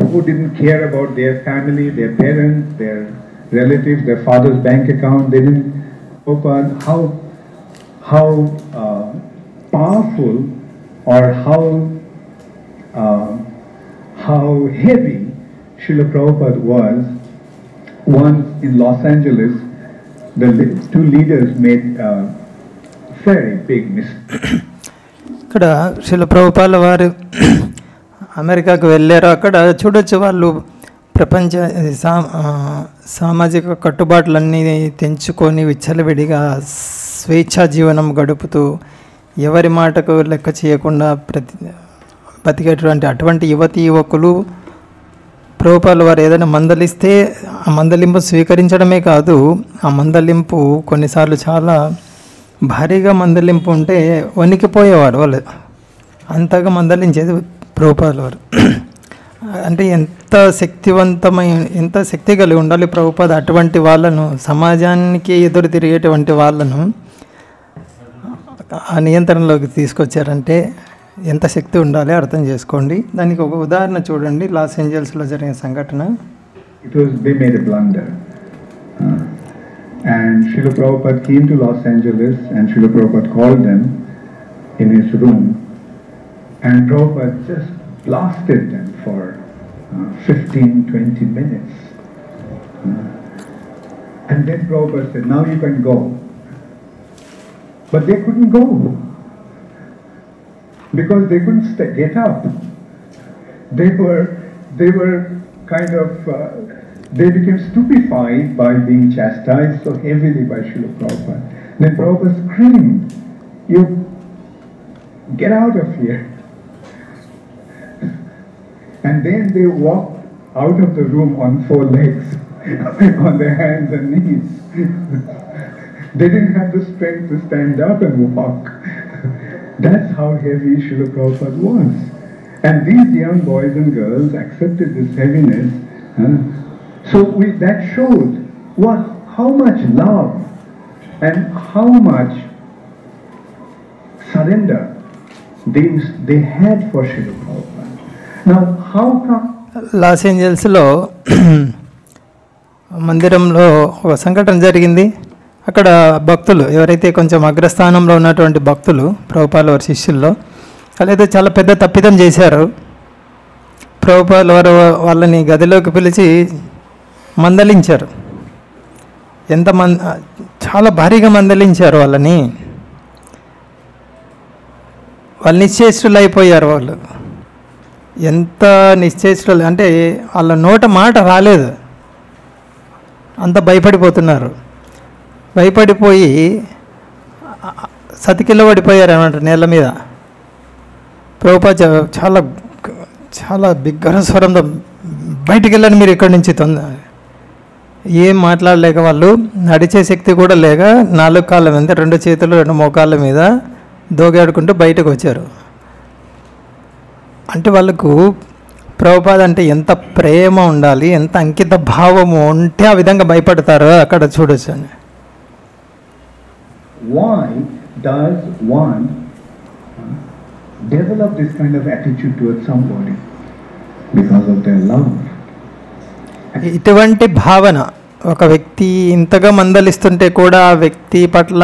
who didn't care about their family, their parents, their relatives, their father's bank account. They didn't open how powerful or how heavy Srila Prabhupada was. Once in Los Angeles, the two leaders made a very big mistake. ఇక్కడ శ్రీల ప్రభుపాల వారు అమెరికాకు వెళ్ళారు. అక్కడ చూడొచ్చు వాళ్ళు ప్రపంచ సామాజిక కట్టుబాట్లన్నీ తెంచుకొని విచ్చలవిడిగా స్వేచ్ఛా జీవనం గడుపుతూ ఎవరి మాటకు లెక్క చేయకుండా బతికేటువంటి అటువంటి యువకులు ప్రభుపాల వారు ఏదైనా మందలిస్తే ఆ మందలింపు స్వీకరించడమే కాదు, ఆ మందలింపు కొన్నిసార్లు చాలా భారీగా మందలింపు ఉంటే వణికిపోయేవారు వాళ్ళు. అంతగా మందలించేది ప్రభుపాల వారు. అంటే ఎంత శక్తి కలిగి ఉండాలి ప్రభుపాద అటువంటి వాళ్ళను, సమాజానికి ఎదురు తిరిగేటువంటి వాళ్ళను ఆ నియంత్రణలోకి తీసుకొచ్చారంటే ఎంత శక్తి ఉండాలి అర్థం చేసుకోండి. దానికి ఒక ఉదాహరణ చూడండి, లాస్ ఏంజల్స్లో జరిగిన సంఘటన. They made a blunder. And Srila Prabhupada came to Los Angeles and Srila Prabhupada called them in his room and Prabhupada just blasted them for 15-20 minutes. And then Prabhupada said, now you can go. But they couldn't go because they couldn't get up. They were kind of they became stupefied by being chastised so heavily by Srila Prabhupada. Then Prabhupada screamed, you get out of here. And then they walked out of the room on 4 legs, on their hands and knees. They didn't have the strength to stand up and walk. That's how heavy Srila Prabhupada was. And these young boys and girls accepted this heaviness. So that showed how much love and how much surrender they had for Srila Prabhupada. Now, how come? Los ఏంజల్స్లో మందిరంలో ఒక సంఘటన జరిగింది. అక్కడ భక్తులు ఎవరైతే కొంచెం అగ్రస్థానంలో ఉన్నటువంటి భక్తులు ప్రభుపాల వారి శిష్యుల్లో వాళ్ళైతే చాలా పెద్ద తప్పిదం చేశారు. ప్రభుపాల వారు వాళ్ళని గదిలోకి పిలిచి మందలించారు. చాలా భారీగా మందలించారు వాళ్ళని. వాళ్ళు నిశ్చేష్టులు అయిపోయారు. వాళ్ళు ఎంత నిశ్చేష్టులు అంటే వాళ్ళ నోట మాట రాలేదు, అంత భయపడిపోతున్నారు. భయపడిపోయి సతికిలో పడిపోయారు అన్నమాట నేల మీద. ప్రభుపాద చాలా చాలా బిగ్గర స్వరంతో బయటికి వెళ్ళండి మీరు ఇక్కడి నుంచి ఏం మాట్లాడలేక వాళ్ళు నడిచే శక్తి కూడా లేక 4 కాళ్ళ మీద 2 చేతులు 2 మోకాళ్ళ మీద దోగాడుకుంటూ బయటకు వచ్చారు. అంటే వాళ్ళకు ప్రభుపాద అంటే ఎంత ప్రేమ ఉండాలి, ఎంత అంకిత భావము ఉంటే ఆ విధంగా భయపడతారో అక్కడ చూడొచ్చు అని. Why does one develop this kind of attitude towards somebody? Because of their love. ఇటువంటి భావన ఒక వ్యక్తి ఇంతగా మందలిస్తుంటే కూడా ఆ వ్యక్తి పట్ల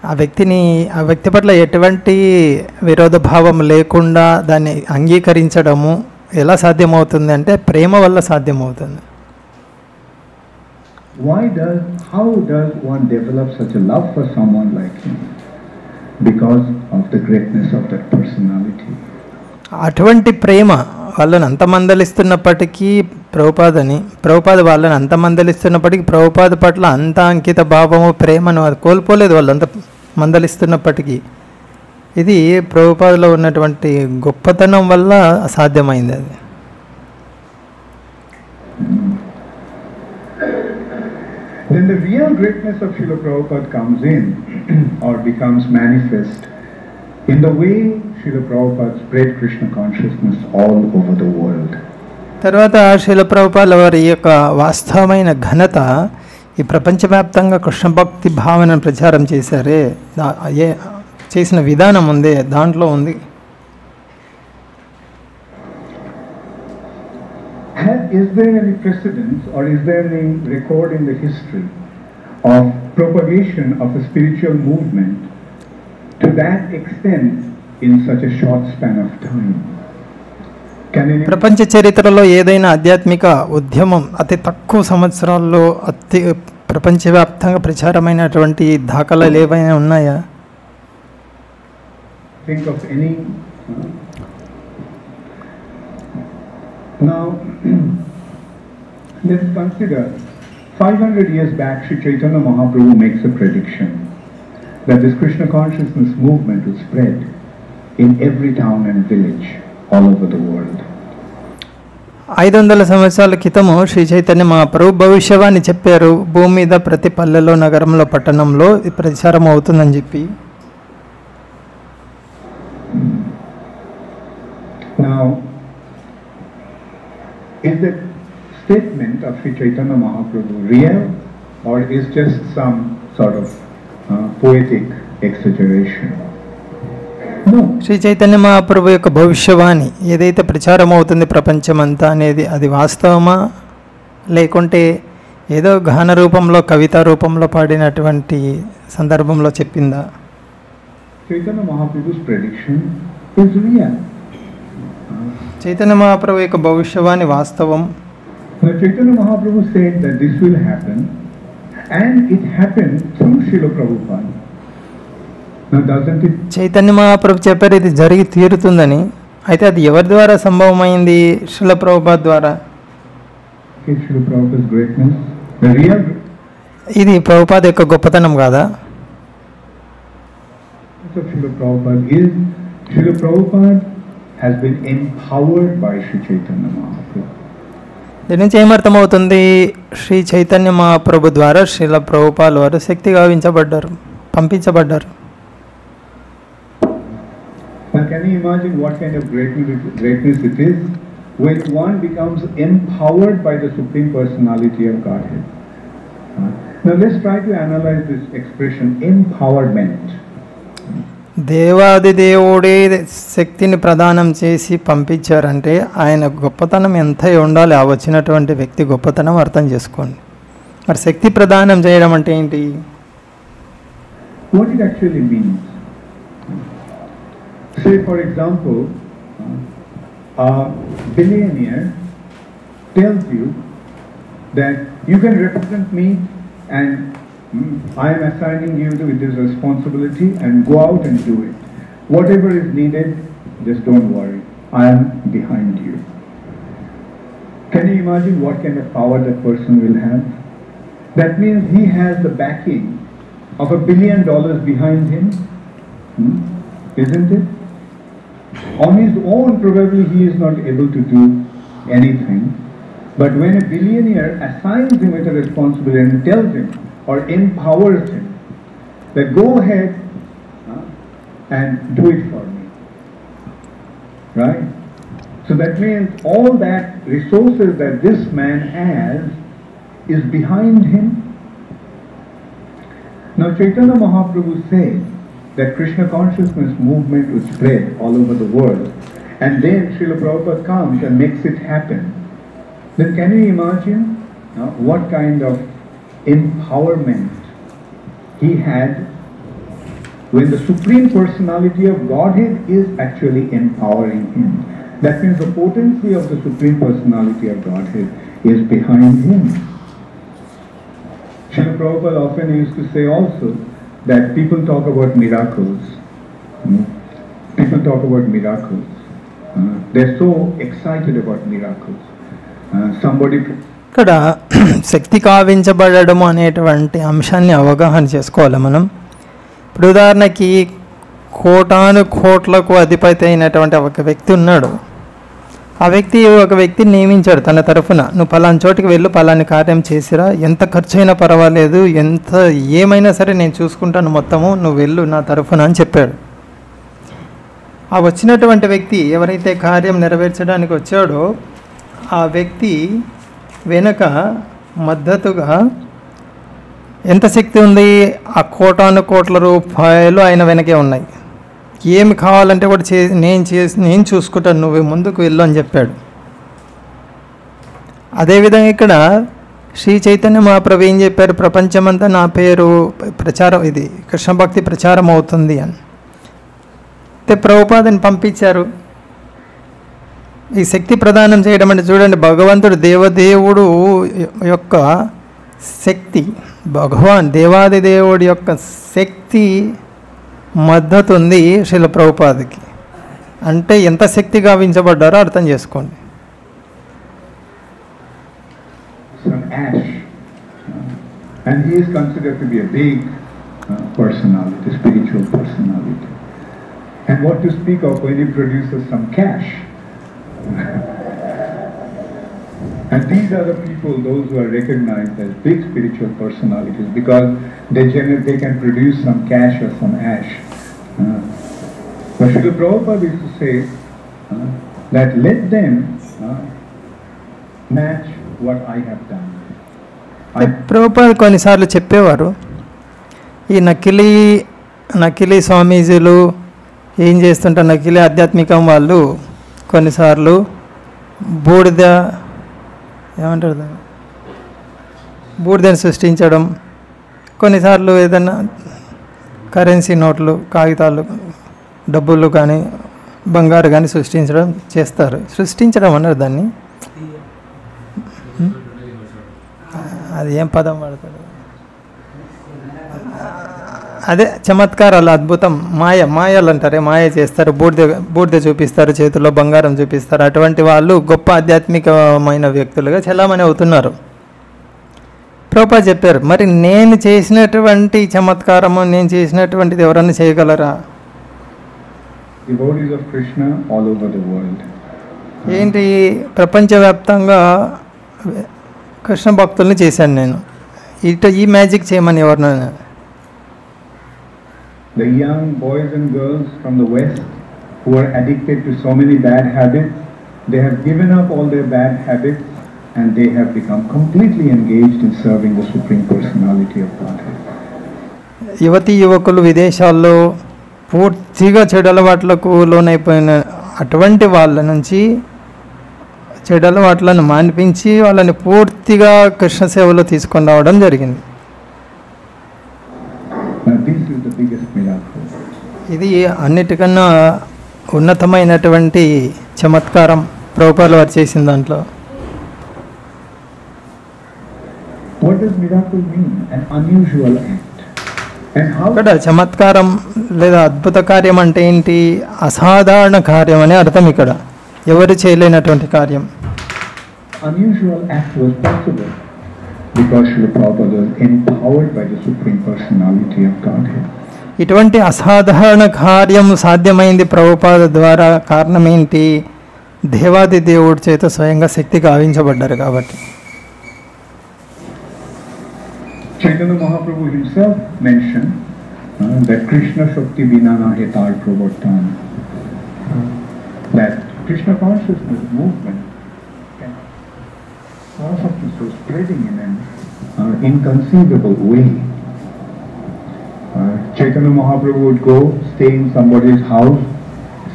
ఆ వ్యక్తి పట్ల ఎటువంటి విరోధ భావం లేకుండా దాన్ని అంగీకరించడము ఎలా సాధ్యమవుతుంది అంటే ప్రేమ వల్ల సాధ్యమవుతుంది. How does one develop such a love for someone like him? Because of the greatness of that personality. అటువంటి ప్రేమ వాళ్ళని అంత మందలిస్తున్నప్పటికీ ప్రభుపాద వాళ్ళని అంత మందలిస్తున్నప్పటికీ ప్రభుపాద పట్ల అంత అంకిత భావము ప్రేమను అది కోల్పోలేదు. వాళ్ళంత మందలిస్తున్నప్పటికీ ఇది ప్రభుపాదలో ఉన్నటువంటి గొప్పతనం వల్ల సాధ్యమైంది. అది Then the real greatness of Srila Prabhupada comes in or becomes manifest in the way Srila Prabhupada spread Krishna consciousness all over the world. తర్వాత శ్రీల ప్రభుపాద వారి యొక్క వాస్తవమైన ఘనత ఈ ప్రపంచవ్యాప్తంగా కృష్ణ భక్తి భావనను ప్రచారం చేశారే, చేసిన విధానం ఉందే దాంట్లో ఉంది. Is there any precedence or is there any record in the history of propagation of a spiritual movement to that extent in such a short span of time? ప్రపంచ చరిత్రలో ఏదైనా ఆధ్యాత్మిక ఉద్యమం అతి తక్కువ సంవత్సరాల్లో ప్రపంచవ్యాప్తంగా ప్రచారమైనటువంటి దాఖలాలు ఏవైనా ఉన్నాయా? Think of any. Now, let's consider 500 years back, Sri Chaitanya Mahaprabhu makes a prediction that this Krishna consciousness movement will spread in every town and village all over the world. 500 సంవత్సరాల క్రితము శ్రీ చైతన్య మహాప్రభు భవిష్యవాణి చెప్పారు, భూమి మీద ప్రతి పల్లెలో, నగరంలో, పట్టణంలో ప్రచారం అవుతుందని చెప్పి. Now, is the statement of Sri Chaitanya Mahaprabhu real or is just some sort of poetic exaggeration? No. Shri Chaitanya Mahaprabhu యొక్క భవిష్యవాణి ఏదైతే ప్రచారం అవుతుంది ప్రపంచమంతా అనేది అది వాస్తవమా, లేకుంటే ఏదో గాన రూపంలో, కవితా రూపంలో పాడినటువంటి సందర్భంలో చెప్పిందా? Chaitanya Mahaprabhu's prediction is real. Chaitanya Mahaprabhu యొక్క భవిష్యవాణి వాస్తవం. Now Chaitanya Mahaprabhu said that this will happen and it happened through Srila Prabhupada. Now doesn't it? Chaitanya Mahaprabhu చెప్పారు ఇది జరిగి తీరుతుందని. అయితే అది ఎవరి ద్వారా సంభవమైంది? శ్రీల ప్రభుపాద ద్వారా. Srila Prabhupada's greatness, the real. ఇది ప్రభుపాద యొక్క గొప్పతనం కాదా? So Srila Prabhupada is, Srila Prabhupada has been empowered by Sri Chaitanya Mahaprabhu. దీని నుంచి ఏమర్థమవుతుంది? శ్రీ చైతన్య మహాప్రభు ద్వారా శ్రీల ప్రభుపాద వారు శక్తి గావించబడ్డారు, పంపించబడ్డారు. Now can you imagine what kind of greatness it is when one becomes empowered by the Supreme Personality of Godhead? Now let's try to analyze this expression empowerment. దేవాది దేవుడే శక్తిని ప్రదానం చేసి పంపించారంటే ఆయన గొప్పతనం ఎంత ఉండాలి? ఆ వచ్చినటువంటి వ్యక్తి గొప్పతనం అర్థం చేసుకోండి. మరి శక్తి ప్రదానం చేయడం అంటే ఏంటి? What it actually means? Say for example, a billionaire tells you that you can represent me and I am assigning you with this responsibility and go out and do it. Whatever is needed, just don't worry. I am behind you. Can you imagine what kind of power that person will have? That means he has the backing of $1 billion behind him. Isn't it? On his own, probably he is not able to do anything. But when a billionaire assigns him with a responsibility and tells him or empowers him that go ahead and do it for me, right? So that means all that resources that this man has is behind him. Now Chaitanya Mahaprabhu said that Krishna consciousness movement would spread all over the world, and then Srila Prabhupada comes and makes it happen. Then can you imagine what kind of empowerment he had when the Supreme Personality of Godhead is actually empowering him? That means the potency of the Supreme Personality of Godhead is behind him. Srila Prabhupada often used to say also that people talk about miracles. People talk about miracles. They're so excited about miracles. Somebody. ఇక్కడ శక్తి కావించబడము అనేటువంటి అంశాన్ని అవగాహన చేసుకోవాలి మనం. ఇప్పుడు ఉదాహరణకి కోటాను కోట్లకు అధిపతి అయినటువంటి ఒక వ్యక్తి ఉన్నాడు. ఆ వ్యక్తి ఒక వ్యక్తిని నియమించాడు తన తరఫున, నువ్వు పలానా చోటికి వెళ్ళు, పలాని కార్యం చేసిరా, ఎంత ఖర్చు అయినా పర్వాలేదు, ఎంత ఏమైనా సరే నేను చూసుకుంటాను మొత్తము, నువ్వు వెళ్ళు నా తరఫున అని చెప్పాడు. ఆ వచ్చినటువంటి వ్యక్తి ఎవరైతే కార్యం నెరవేర్చడానికి వచ్చాడో ఆ వ్యక్తి వెనుక మద్దతుగా ఎంత శక్తి ఉంది? ఆ కోటాను కోట్ల రూపాయలు ఆయన వెనకే ఉన్నాయి. ఏమి కావాలంటే కూడా నేను చూసుకుంటాను, నువ్వు ముందుకు వెళ్ళు అని చెప్పాడు. అదేవిధంగా ఇక్కడ శ్రీ చైతన్య మహాప్రభు ఏం చెప్పారు, ప్రపంచమంతా నా పేరు ప్రచారం, ఇది కృష్ణ భక్తి ప్రచారం అవుతుంది అని. అయితే ప్రభుపాదని పంపించారు. ఈ శక్తి ప్రదానం చేయడం అంటే చూడండి, భగవంతుడు దేవదేవుడు యొక్క శక్తి, భగవాన్ దేవాది దేవుడి యొక్క శక్తి మద్దతు ఉంది శ్రీల ప్రభుపాదకి. అంటే ఎంత శక్తి గావించబడ్డారో అర్థం చేసుకోండి. Some ash, and he is considered to be a big personality, spiritual personality. And what to speak of when he produces some cash? And these are the people, those who are recognized as big spiritual personalities, because they can produce some cash or some ash. But Srila Prabhupada used to say that let them match what I have done. Prabhupada కొన్నిసార్లు చెప్పేవారు, ఈ నకిలీ స్వామీజీలు ఏం చేస్తుంటారు, నకిలీ ఆధ్యాత్మికం వాళ్ళు కొన్నిసార్లు బూడిదని సృష్టించడం, కొన్నిసార్లు ఏదైనా కరెన్సీ నోట్లు, కాగితాలు, డబ్బులు కానీ బంగారు కానీ సృష్టించడం అన్నారు దాన్ని. అది ఏం పదం పడతాడు, అదే చమత్కారాలు, అద్భుతం, మాయలు అంటారే, మాయ చేస్తారు, బూడిద చూపిస్తారు, చేతుల్లో బంగారం చూపిస్తారు. అటువంటి వాళ్ళు గొప్ప ఆధ్యాత్మికమైన వ్యక్తులుగా చలామణి అవుతున్నారు. ప్రభుపాద చెప్పారు, మరి నేను చేసినటువంటి చమత్కారము, నేను చేసినటువంటిది ఎవరన్నా చేయగలరా? Devotees of Krishna all over the world. ఏంటి, ప్రపంచవ్యాప్తంగా కృష్ణ భక్తుల్ని చేశాను నేను, ఈ మ్యాజిక్ చేయమని ఎవరినైనా? The young boys and girls from the West who are addicted to so many bad habits, they have given up all their bad habits and they have become completely engaged in serving the Supreme Personality of Godhead. యువకులు విదేశాల్లో పూర్తిగా చెడు అలవాట్లకు లోనైపోయిన అటువంటి వాళ్ళ నుంచి చెడు అలవాట్లను మాన్పించి వాళ్ళని పూర్తిగా కృష్ణ సేవలో తీసుకొని రావడం జరిగింది. ఇది అన్నిటికన్నా ఉన్నతమైనటువంటి చమత్కారం ప్రభుపాద వారు చేసిన దాంట్లో. What does miracle mean? An unusual act. ఇక్కడ చమత్కారం లేదా అద్భుత కార్యం అంటే ఏంటి? అసాధారణ కార్యం అనే అర్థం. ఇక్కడ ఎవరు చేయలేనటువంటి కార్యం. Unusual act was possible because Srila Prabhupada was empowered by the Supreme Personality of Godhead. ఇటువంటి అసాధారణ కార్యం సాధ్యమైంది ప్రభుపాద ద్వారా. కారణం ఏంటి? దేవాది దేవుడి చేత స్వయంగా శక్తి గావించబడ్డారు కాబట్టి. Chaitanya Mahaprabhu himself mentioned that Krishna Shakti Vina Nahe Tar Pravartan, that Krishna consciousness movement can also so spreading in an inconceivable way. Chaitanya Mahaprabhu would go stay in somebody's house,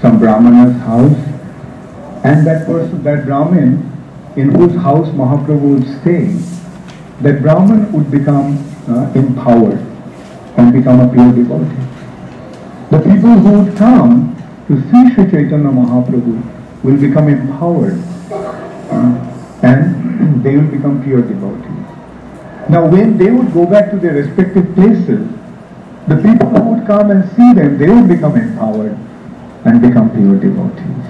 some Brahmana's house, and that Brahmin in whose house Mahaprabhu would stay, that Brahman would become empowered and become a pure devotee. The people who would come to see Sri Chaitanya Mahaprabhu will become empowered and they will become pure devotees. Now when they would go back to their respective places, the people who would come and see them, they would become empowered and become pure devotees.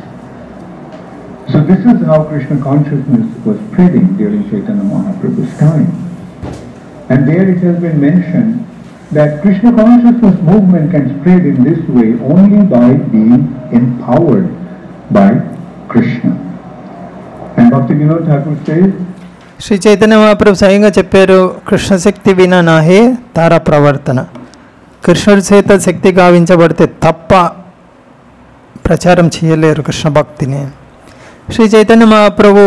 So this is how Krishna consciousness was spreading during Chaitanya Mahaprabhu's time. And there it has been mentioned that Krishna consciousness movement can spread in this way only by being empowered by Krishna. And Bhaktivinoda Thakur says, Shri Chaitanya Mahaprabhu స్వయంగా చెప్పారు, కృష్ణ శక్తి వినా నాహే తార ప్రవర్తన. కృష్ణుడి చేత శక్తి గావించబడితే తప్ప ప్రచారం చేయలేరు కృష్ణ భక్తిని. శ్రీ చైతన్య మహాప్రభు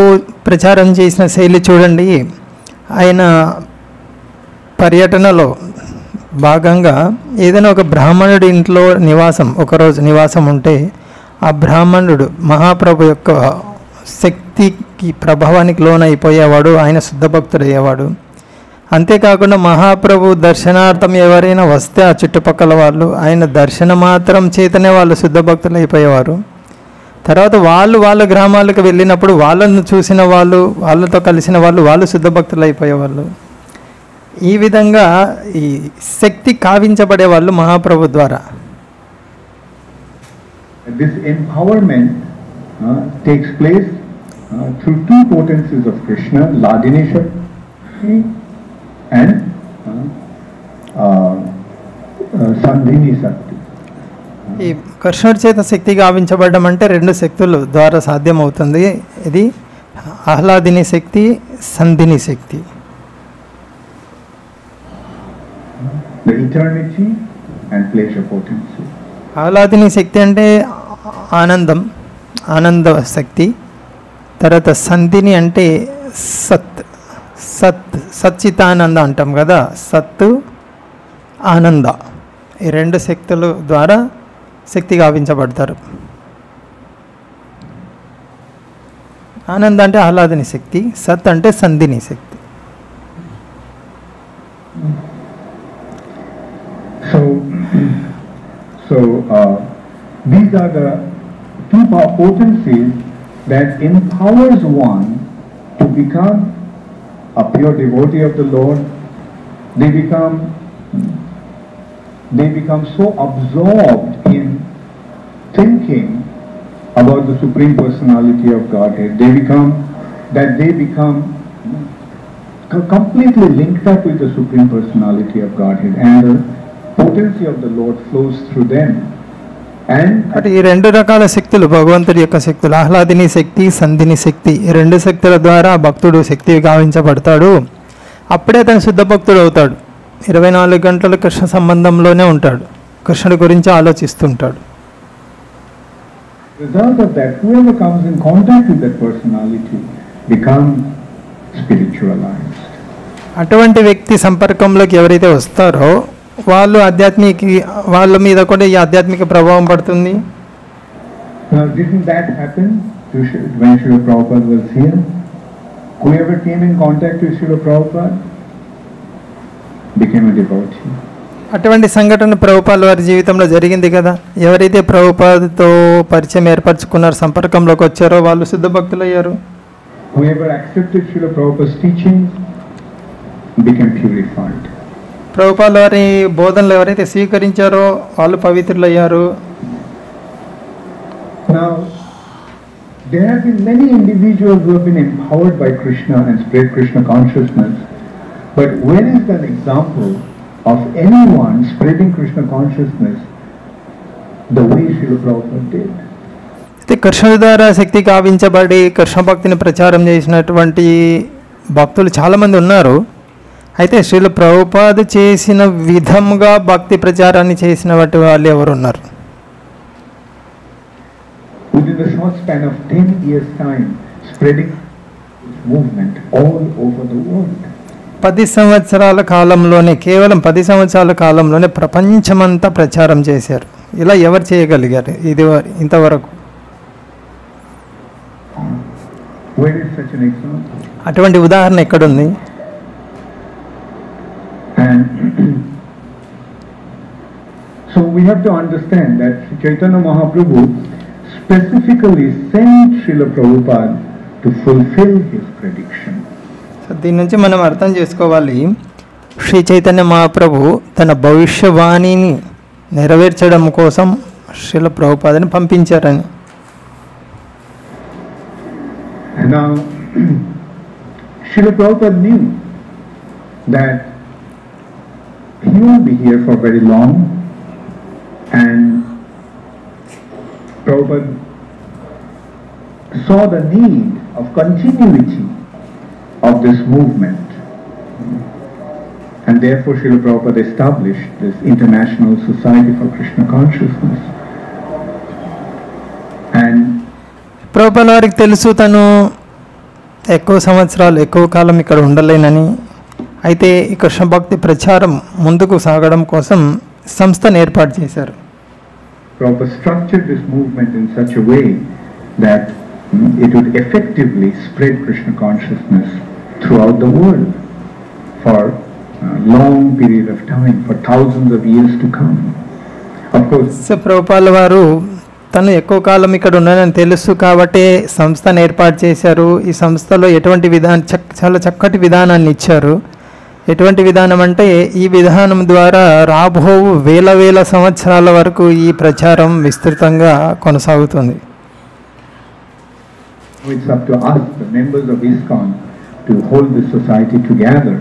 ప్రచారం చేసిన శైలి చూడండి. ఆయన పర్యటనలో భాగంగా ఏదైనా ఒక బ్రాహ్మణుడి ఇంట్లో ఒకరోజు నివాసం ఉంటే ఆ బ్రాహ్మణుడు మహాప్రభు యొక్క శక్తి శక్తికి ప్రభావానికి లోనైపోయేవాడు, ఆయన శుద్ధ భక్తుడు అయ్యేవాడు. అంతేకాకుండా మహాప్రభు దర్శనార్థం ఎవరైనా వస్తే ఆ చుట్టుపక్కల వాళ్ళు ఆయన దర్శన మాత్రం చేతనే వాళ్ళు శుద్ధ భక్తులు అయిపోయేవారు. తర్వాత వాళ్ళ గ్రామాలకు వెళ్ళినప్పుడు వాళ్ళను చూసిన వాళ్ళు, వాళ్ళతో కలిసిన వాళ్ళు శుద్ధ భక్తులు అయిపోయేవాళ్ళు. ఈ విధంగా ఈ శక్తి కావించబడే వాళ్ళు మహాప్రభు ద్వారా. This empowerment takes place through two potencies of Krishna, Ladini Shakti and Sandhini Shakti. ఈ కృష్ణుడి చేత శక్తి గావించబడడం అంటే రెండు శక్తుల ద్వారా సాధ్యమవుతుంది. ఇది ఆహ్లాదిని శక్తి, సంధిని శక్తి. The eternity and pleasure potency. ఆహ్లాదిని శక్తి అంటే ఆనంద శక్తి. తర్వాత సంధిని అంటే సచ్చితానంద అంటాం కదా, సత్ ఆనంద. ఈ రెండు శక్తుల ద్వారా శక్తి గావించబడతారు. ఆనంద అంటే ఆహ్లాదిని శక్తి, సత్ అంటే సంధిని శక్తి. So these are the two potencies that empowers one to become a pure devotee of the Lord. They become so absorbed in thinking about the Supreme Personality of Godhead. They become completely linked up with the Supreme Personality of Godhead, and the potency of the Lord flows through them. అంటే ఈ రెండు రకాల శక్తులు, భగవంతుడి యొక్క శక్తులు, ఆహ్లాదిని శక్తి, సంధిని శక్తి, ఈ రెండు శక్తుల ద్వారా భక్తుడు శక్తి గావించబడతాడు. అప్పుడే తను శుద్ధ భక్తుడు అవుతాడు. 24 గంటలు కృష్ణ సంబంధంలోనే ఉంటాడు, కృష్ణుడి గురించి ఆలోచిస్తుంటాడు. Result of that, whoever comes in contact with that personality becomes spiritualized. అటువంటి వ్యక్తి సంపర్కంలోకి ఎవరైతే వస్తారో వాళ్ళు వాళ్ళ మీద కూడా ఈ ఆధ్యాత్మిక ప్రభావం పడుతుంది. Now, didn't that happen when Srila Prabhupada was here? Whoever came in contact with Srila Prabhupada became a devotee. అటువంటి సంఘటన ప్రభుపాద వారి జీవితంలో జరిగింది కదా. ఎవరైతే ప్రభుపాదతో పరిచయం ఏర్పరచుకున్నారో, సంపర్కంలోకి వచ్చారో వాళ్ళు శుద్ధ భక్తులు అయ్యారు. Whoever accepted Srila Prabhupada's teachings became purified. Prabhupada వారి బోధనలు ఎవరైతే స్వీకరించారో వాళ్ళు పవిత్రులు అయ్యారు. Now, there have been many individuals who have been empowered by Krishna and spread Krishna consciousness, but where is an example of anyone spreading Krishna consciousness the way Srila Prabhupada did? అయితే కృష్ణుడి ద్వారా శక్తి కావించబడి కృష్ణ భక్తిని ప్రచారం చేసినటువంటి భక్తులు చాలామంది ఉన్నారు. అయితే శ్రీల ప్రభుపాద చేసిన విధంగా భక్తి ప్రచారాన్ని చేసిన వాళ్ళు ఎవరున్నారు? Within the short span of 10 years' time, spreading movement all over the world. 10 సంవత్సరాల కాలంలోనే, కేవలం 10 సంవత్సరాల కాలంలోనే ప్రపంచమంతా ప్రచారం చేశారు. ఇలా ఎవరు చేయగలిగారు ఇంతవరకు? Where is such an example? అటువంటి ఉదాహరణ ఎక్కడుంది? And so we have to understand that Sri Chaitanya Mahaprabhu specifically sent Srila Prabhupada to fulfill his prediction. So దీని నుంచి మనం అర్థం చేసుకోవాలి, శ్రీ చైతన్య మహాప్రభు తన భవిష్యవాణిని నెరవేర్చడం కోసం Srila ప్రభుపాదని పంపించారని. And now Srila Prabhupada knew that he won't be here for very long, and Prabhupada saw the need of continuity of this movement, and therefore Srila Prabhupada established this International Society for Krishna Consciousness. And Prabhupada వారికి తెలుసు తను ఎక్కువ సంవత్సరాలు, ఎక్కువ కాలం ఇక్కడ ఉండలేనని. అయితే ఈ కృష్ణ భక్తి ప్రచారం ముందుకు సాగడం కోసం సంస్థను ఏర్పాటు చేశారు. Prabhupada structured this movement in such a way that it would effectively spread Krishna consciousness throughout the world for a long period of time, for thousands of years to come. Of course, so ప్రభుపాల వారు తను ఎక్కువ కాలం ఇక్కడ ఉన్నానని తెలుసు కాబట్టి సంస్థను ఏర్పాటు చేశారు. ఈ సంస్థలో ఎటువంటి చాలా చక్కటి విధానాన్ని ఇచ్చారు. ఎటువంటి విధానం అంటే ఈ విధానం ద్వారా రాబో వేల సంవత్సరాల వరకు ఈ ప్రచారం విస్తృతంగా కొనసాగుతుంది. it's up to us, the members of ISKCON, to hold this society together.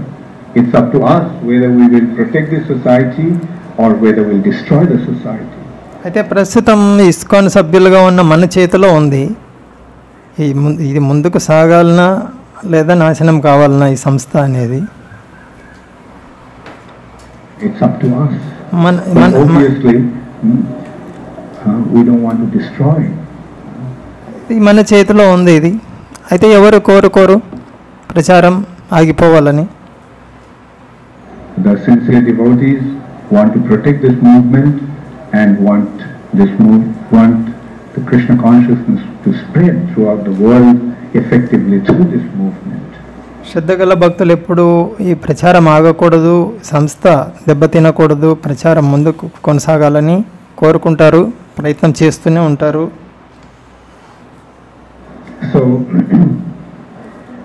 It's up to us whether we will protect this society or whether we'll destroy the society. అయితే ప్రస్తుతం ఇస్కాన్ సభ్యులుగా ఉన్న మన చేతిలో ఉంది. ఇది ముందుకు సాగాలనా లేదా నాశనం కావాలనా ఈ సంస్థ అనేది. It's up to us. Obviously, we don't want to destroy. ఇది మన చేతిలో ఉంది ఇది. అయితే ఎవరు కోరుకోరు ప్రచారం ఆగిపోవాలని. The sincere devotees want to protect this movement and want the Krishna consciousness to spread throughout the world effectively through this movement. శ్రద్ధగల భక్తులు ఎప్పుడు ఈ ప్రచారం ఆగకూడదు, సంస్థ దెబ్బతినకూడదు, ప్రచారం ముందుకు కొనసాగాలని కోరుకుంటారు, ప్రయత్నం చేస్తూనే ఉంటారు. So,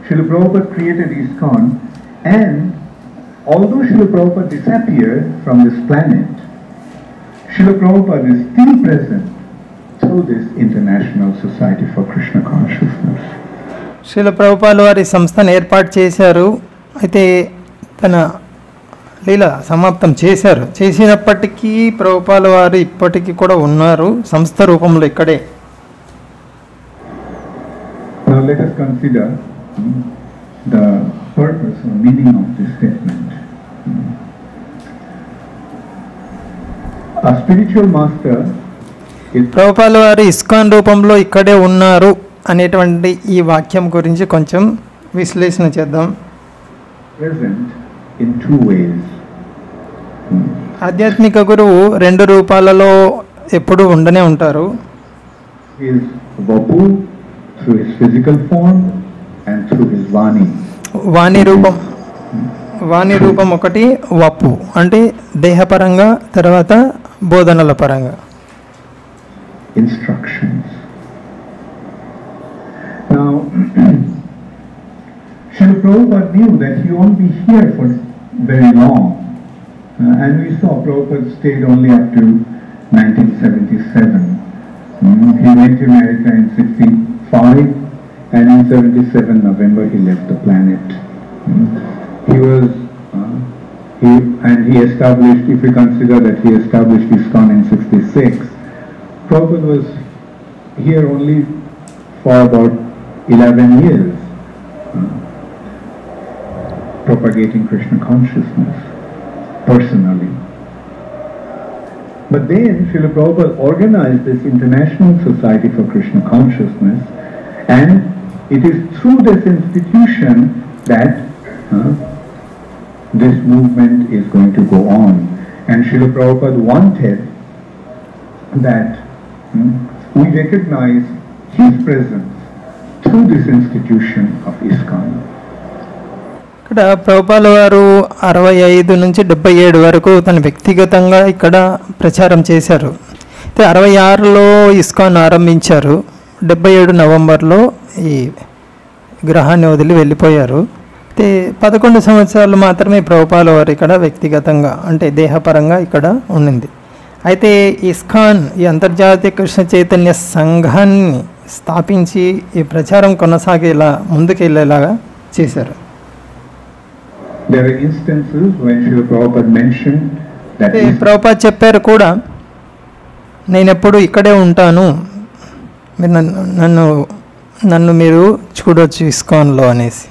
Srila Prabhupada created ISKCON, and although Srila Prabhupada disappeared from this planet, Srila Prabhupada is still present through this International Society for Krishna Consciousness. Srila ప్రభుపాల వారి సంస్థను ఏర్పాటు చేశారు. అయితే తన లీల సమాప్తం చేశారు. చేసినప్పటికీ ప్రభుపాల వారు ఇప్పటికీ కూడా ఉన్నారు సంస్థ రూపంలో ఇక్కడే. Now let us consider the purpose or meaning of this statement. A spiritual master is ప్రభుపాల వారు ఇస్కాన్ రూపంలో ఇక్కడే ఉన్నారు అనేటువంటి ఈ వాక్యం గురించి కొంచెం విశ్లేషణ చేద్దాం. present in two ways. ఆధ్యాత్మిక గురువు రెండు రూపాలలో ఎప్పుడూ ఉండనే ఉంటారు. Is Vapu through his physical form and through his Vani. వాణి రూపం ఒకటి వప్పు అంటే దేహపరంగా, తర్వాత బోధనల పరంగా instructions. Now, Srila Prabhupada knew that he won't be here for very long, and we saw Prabhupada stayed only up to 1977. He went to America in 65, and in 77 November he left the planet. He established, if we consider that he established ISKCON in 66, Prabhupada was here only for about 11 years, propagating Krishna consciousness personally. But then Srila Prabhupada organized this International Society for Krishna Consciousness, and it is through this institution that this movement is going to go on. And Srila Prabhupada wanted that we recognize his presence through this institution of ISKCON. ఇక్కడ ప్రభుపాల వారు 65 నుంచి 77 వరకు తన వ్యక్తిగతంగా ఇక్కడ ప్రచారం చేశారు. అయితే 66లో ఇస్కాన్ ఆరంభించారు. 77 నవంబర్లో ఈ గ్రహాన్ని వదిలి వెళ్ళిపోయారు. అయితే 11 సంవత్సరాలు మాత్రమే ప్రభుపాల వారు ఇక్కడ వ్యక్తిగతంగా అంటే దేహపరంగా ఇక్కడ ఉండింది. అయితే ఇస్కాన్ ఈ అంతర్జాతీయ కృష్ణ చైతన్య సంఘాన్ని స్థాపించి ఈ ప్రచారం కొనసాగేలా ముందుకెళ్ళేలాగా చేశారు. There are instances when Srila Prabhupada mentioned that Prabhupada చెప్పారు కూడా, నేను ఎప్పుడు ఇక్కడే ఉంటాను, మీరు నన్ను మీరు చూడొచ్చు ఇస్కాన్లో అనేసి.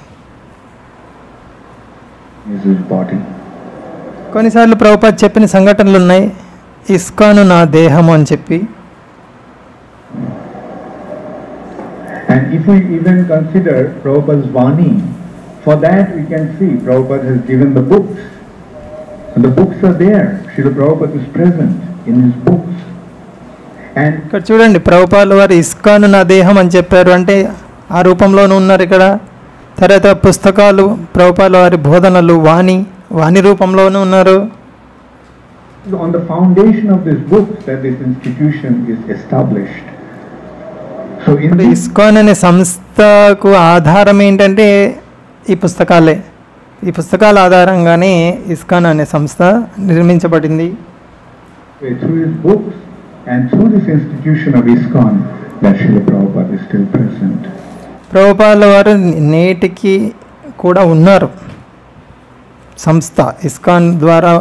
కొన్నిసార్లు ప్రభుపాద చెప్పిన సంఘటనలు ఉన్నాయి, ఇస్కాను నా దేహము అని చెప్పి. And if we even consider Prabhupada's Vani, for that we can see Prabhupada has given the books. And the books are there. Srila Prabhupada is present in his books. And ఇక్కడ చూడండి, ప్రభుపాల వారు ISKCON నా దేహం అని చెప్పారు, అంటే ఆ రూపంలోనూ ఉన్నారు ఇక్కడ. తర్వాత పుస్తకాలు, ప్రభుపాల వారి బోధనలు వాణి రూపంలోనూ ఉన్నారు. on the foundation of this book that this institution is established. So in ఇప్పుడు this, ఇస్కాన్ అనే సంస్థకు ఆధారం ఏంటంటే ఈ పుస్తకాలే. ఈ పుస్తకాల ఆధారంగానే ఇస్కాన్ అనే సంస్థ నిర్మించబడింది. through his books and through this institution of ISKCON, that Srila Prabhupada is still present. ప్రభుపాల వారు నేటికి కూడా ఉన్నారు. సంస్థ ఇస్కాన్ ద్వారా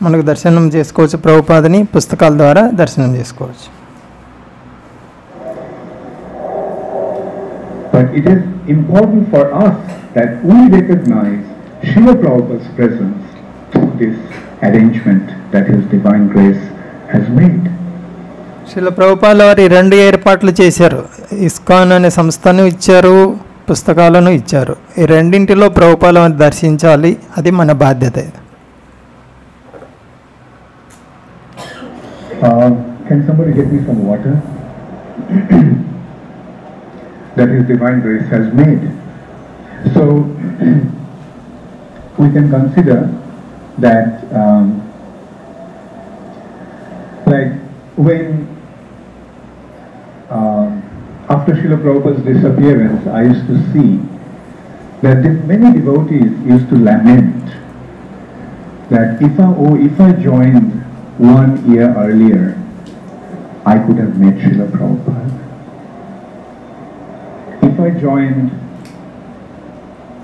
మనకు దర్శనం చేసుకోవచ్చు, ప్రభుపాదని పుస్తకాల ద్వారా దర్శనం చేసుకోవచ్చు. But it is important for us that we recognize Srila Prabhupada's presence through this arrangement that His Divine Grace has made. Srila ప్రభుపాల వారి రెండు ఏర్పాట్లు చేశారు. ఇస్కాన్ అనే సంస్థను ఇచ్చారు, పుస్తకాలను ఇచ్చారు. ఈ రెండింటిలో ప్రభుపాల వారిని దర్శించాలి, అది మన బాధ్యత. Can somebody get me some water? That His Divine Grace has made. So we can consider that like when after Srila Prabhupada's disappearance, I used to see that many devotees used to lament that if I joined 1 year earlier, I could have met Srila Prabhupada. If I joined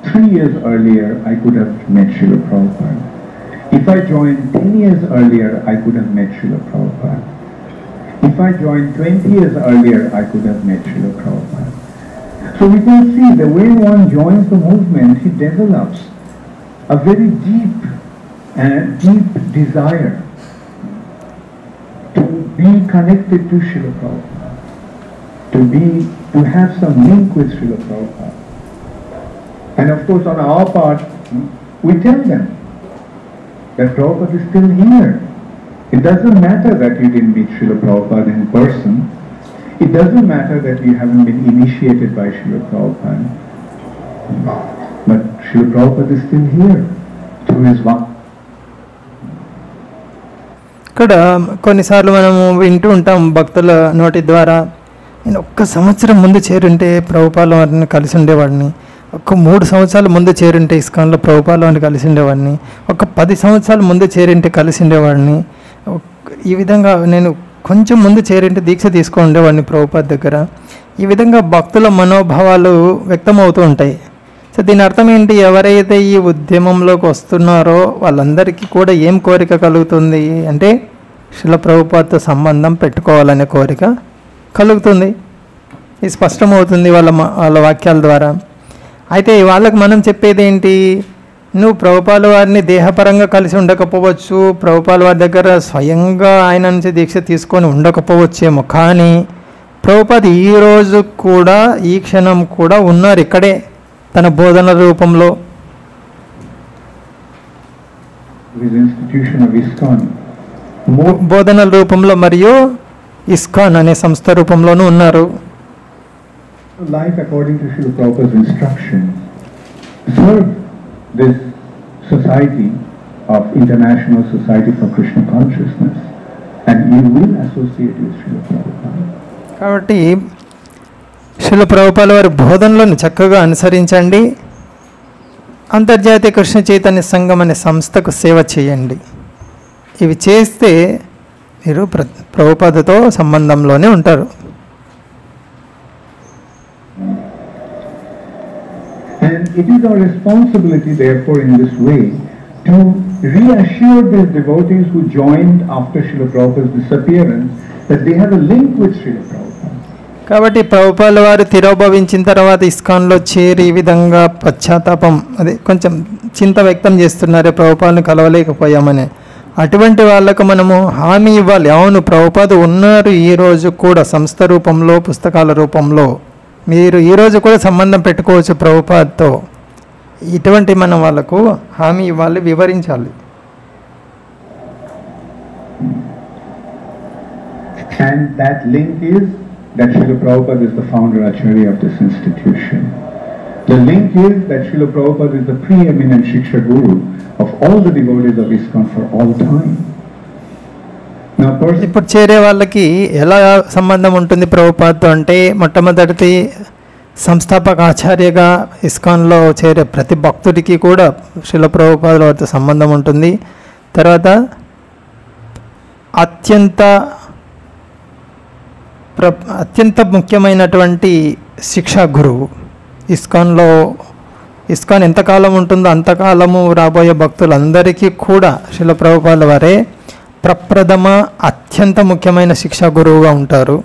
3 years earlier, I could have met Srila Prabhupada. If I joined 10 years earlier, I could have met Srila Prabhupada. If I joined 20 years earlier, I could have met Srila Prabhupada. So we can see that when one joins the movement, he develops a very deep desire to be connected to Srila Prabhupada, to have some link with Srila Prabhupada. And of course on our part, we tell them that Prabhupada is still here. It doesn't matter that you didn't meet Srila Prabhupada in person. It doesn't matter that you haven't been initiated by Srila Prabhupada. But Srila Prabhupada is still here through his work. ఇక్కడ కొన్నిసార్లు మనము వింటూ ఉంటాం భక్తుల నోటి ద్వారా, నేను 1 సంవత్సరం ముందు చేరుంటే ప్రభుపాల వారిని కలిసి ఉండేవాడిని, 3 సంవత్సరాల ముందు చేరుంటే ఇస్కాన్లో ప్రభుపాల వారిని కలిసి ఉండేవాడిని, 10 సంవత్సరాల ముందు చేరింటే కలిసి ఉండేవాడిని, ఈ విధంగా నేను కొంచెం ముందు చేరింటే దీక్ష తీసుకొని ఉండేవాడిని ప్రభుపాద దగ్గర. ఈ విధంగా భక్తుల మనోభావాలు వ్యక్తమవుతూ ఉంటాయి. సో దీని అర్థం ఏంటి? ఎవరైతే ఈ ఉద్యమంలోకి వస్తున్నారో వాళ్ళందరికీ కూడా ఏం కోరిక కలుగుతుంది అంటే శ్రీల ప్రభుపాదతో సంబంధం పెట్టుకోవాలనే కోరిక కలుగుతుంది. ఇది స్పష్టమవుతుంది వాళ్ళ వాక్యాల ద్వారా. అయితే వాళ్ళకి మనం చెప్పేది ఏంటి? నువ్వు ప్రభుపాల వారిని దేహపరంగా కలిసి ఉండకపోవచ్చు, ప్రభుపాల వారి దగ్గర స్వయంగా ఆయన నుంచి దీక్ష తీసుకొని ఉండకపోవచ్చేమో, కానీ ప్రభుపాద ఈరోజు కూడా ఈ క్షణం కూడా ఉన్నారు ఇక్కడే తన బోధన రూపంలో. బోధనల రూపంలో మరియు ఇస్కాన్ అనే సంస్థ రూపంలోనూ ఉన్నారు. Life according to Srila Prabhupada's instruction, serve this society of International Society for Krishna Consciousness and you will associate with Srila Prabhupada. కాబట్టి శ్రీల ప్రభుపాల వారి బోధనలను చక్కగా అనుసరించండి, అంతర్జాతీయ కృష్ణ చైతన్య సంఘం అనే సంస్థకు సేవ చేయండి. ఇవి చేస్తే మీరు ప్రభుపాదతో సంబంధంలోనే ఉంటారు. And it is our responsibility therefore in this way to reassure these devotees who joined after Srila Prabhupada's disappearance that they have a link with Srila Prabhupada. కాబట్టి ప్రభుపాల వారు తిరోభవించిన తర్వాత ఇస్కాన్లో చేరి ఈ విధంగా పశ్చాత్తాపం, అదే కొంచెం చింత వ్యక్తం చేస్తున్నారు, ప్రభుపాలను కలవలేకపోయామని. అటువంటి వాళ్ళకు మనము హామీ ఇవ్వాలి, అవును ప్రభుపాద ఉన్నారు ఈరోజు కూడా సంస్థ రూపంలో పుస్తకాల రూపంలో, మీరు ఈరోజు కూడా సంబంధం పెట్టుకోవచ్చు ప్రభుపాదతో. ఇటువంటి మనం వాళ్ళకు హామీ ఇవ్వాలి, వివరించాలి. And that link is that Srila Prabhupada is the founder Acharya of this institution. The link is that Srila Prabhupada is the preeminent Shiksha Guru of all the devotees of ISKCON for all time. Now, ఇప్పుడు చేరే వాళ్ళకి ఎలా సంబంధం ఉంటుంది ప్రభుపాదతో అంటే మొట్టమొదటి సంస్థాపక ఆచార్యగా ఇస్కాన్లో చేరే ప్రతి భక్తుడికి కూడా శ్రీల ప్రభుపాదుల వారితో సంబంధం ఉంటుంది. తర్వాత అత్యంత ముఖ్యమైనటువంటి శిక్షా గురువు ఇస్కాన్ ఎంతకాలం ఉంటుందో అంతకాలము రాబోయే భక్తులందరికీ కూడా శ్రీల ప్రభుపాదుల వారే ప్రప్రథమ అత్యంత ముఖ్యమైన శిక్షా గురువుగా ఉంటారు.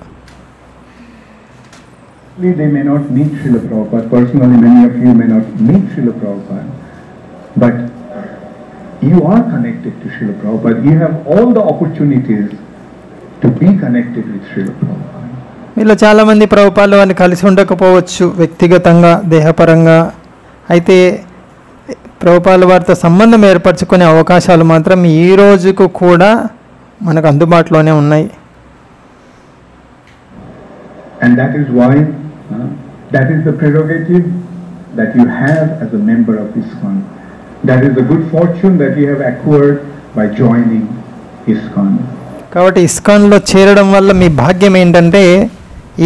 They may not meet Srila Prabhupada. Personally, many of you may not meet Srila Prabhupada. But you are connected to Srila Prabhupada. You have all the opportunities to be connected with Srila Prabhupada. మీలో చాలామంది ప్రభుపాదుల వారిని కలిసి ఉండకపోవచ్చు వ్యక్తిగతంగా దేహపరంగా. అయితే ప్రభుపాదుల వారితో సంబంధం ఏర్పరచుకునే అవకాశాలు మాత్రం ఈ రోజుకు కూడా మనకు అందుబాటులోనే ఉన్నాయి. And that is why that is the prerogative that you have as a member of ISKCON. That is the good fortune that you have acquired by joining ISKCON. కాబట్టి ఇస్కాన్లో చేరడం వల్ల మీ భాగ్యం ఏంటంటే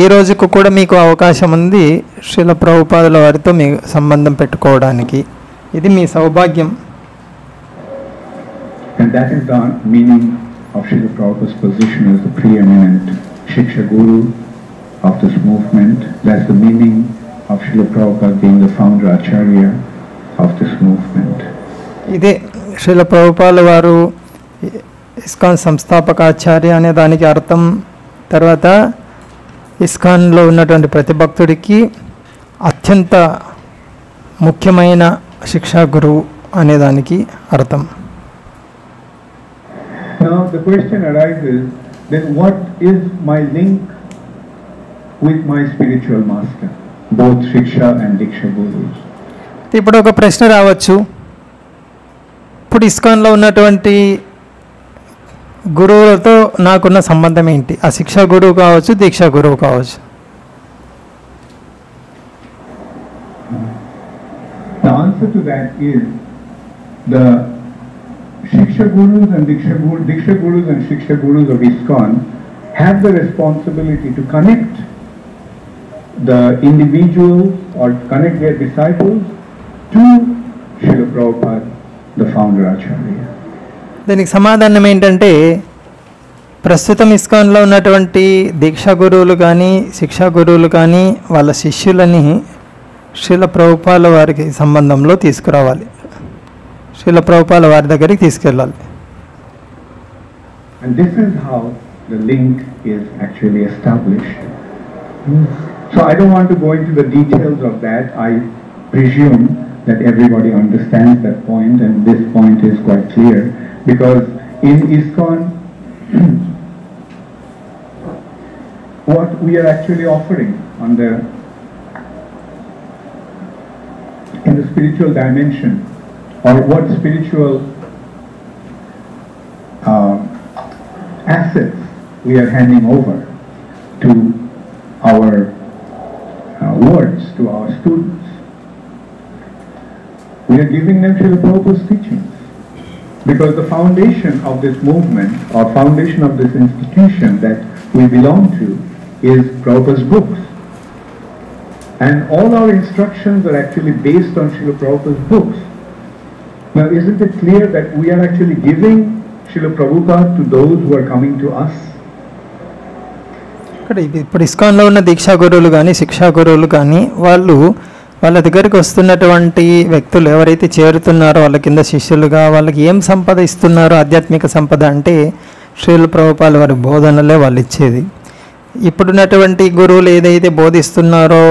ఈ రోజుకు కూడా మీకు అవకాశం ఉంది శ్రీల ప్రభుపాదుల వారితో మీ సంబంధం పెట్టుకోవడానికి. ఇది మీ సౌభాగ్యం. And that is the meaning of Srila Prabhupada's position as the preeminent Shiksha Guru of this movement. That's the meaning of Srila Prabhupada being the founder Acharya of this movement. ఇదే శ్రీల ప్రభుపాదుల వారు ఇస్కాన్ సంస్థాపక ఆచార్య అనే దానికి అర్థం. తర్వాత ఇస్కాన్లో ఉన్నటువంటి ప్రతి భక్తుడికి అత్యంత ముఖ్యమైన శిక్షా గురువు అనే దానికి అర్థం. Now the question arises, then what is my link with my spiritual master, both Shiksha and Diksha Gurus? ఇప్పుడు ఒక ప్రశ్న రావచ్చు, ఇప్పుడు ఇస్కాన్లో ఉన్నటువంటి గురువులతో నాకున్న సంబంధం ఏంటి? ఆ శిక్షా గురువు కావచ్చు, దీక్షా గురువు కావచ్చు. The answer to that is the Shiksha Gurus and Diksha Gurus and Shiksha Gurus of ISKCON have the responsibility to connect the individuals or connect their disciples to Srila Prabhupada, the founder Acharya. దీనికి సమాధానం ఏంటంటే ప్రస్తుతం ఇస్కాన్లో ఉన్నటువంటి దీక్షా గురువులు కానీ శిక్షా గురువులు కానీ వాళ్ళ శిష్యులని శ్రీల ప్రభుపాదుల వారికి సంబంధంలో తీసుకురావాలి, శ్రీల ప్రభుపాదుల వారి దగ్గరికి తీసుకెళ్ళాలి. And this is how the link is actually established. So I don't want to go into the details of that. I presume that everybody understands that point, and this point is quite clear, because in ISKCON what we are actually offering on in the spiritual dimension, or what spiritual assets we are handing over to our wards, to our students. We are giving them Srila Prabhupada's teachings, because the foundation of this movement, or foundation of this institution that we belong to, is Prabhupada's books. And all our instructions are actually based on Srila Prabhupada's books. Now, isn't it clear that we are actually giving Srila Prabhupada to those who are coming to us? ఇప్పుడు ఇస్కాన్లో ఉన్న దీక్షా గురువులు కానీ శిక్షా గురువులు కానీ వాళ్ళ దగ్గరికి వస్తున్నటువంటి వ్యక్తులు ఎవరైతే చేరుతున్నారో వాళ్ళ కింద శిష్యులుగా వాళ్ళకి ఏం సంపద ఇస్తున్నారో ఆధ్యాత్మిక సంపద అంటే శ్రీల ప్రభుపాదుల వారి బోధనలే వాళ్ళు ఇచ్చేది. ఇప్పుడున్నటువంటి గురువులు ఏదైతే బోధిస్తున్నారో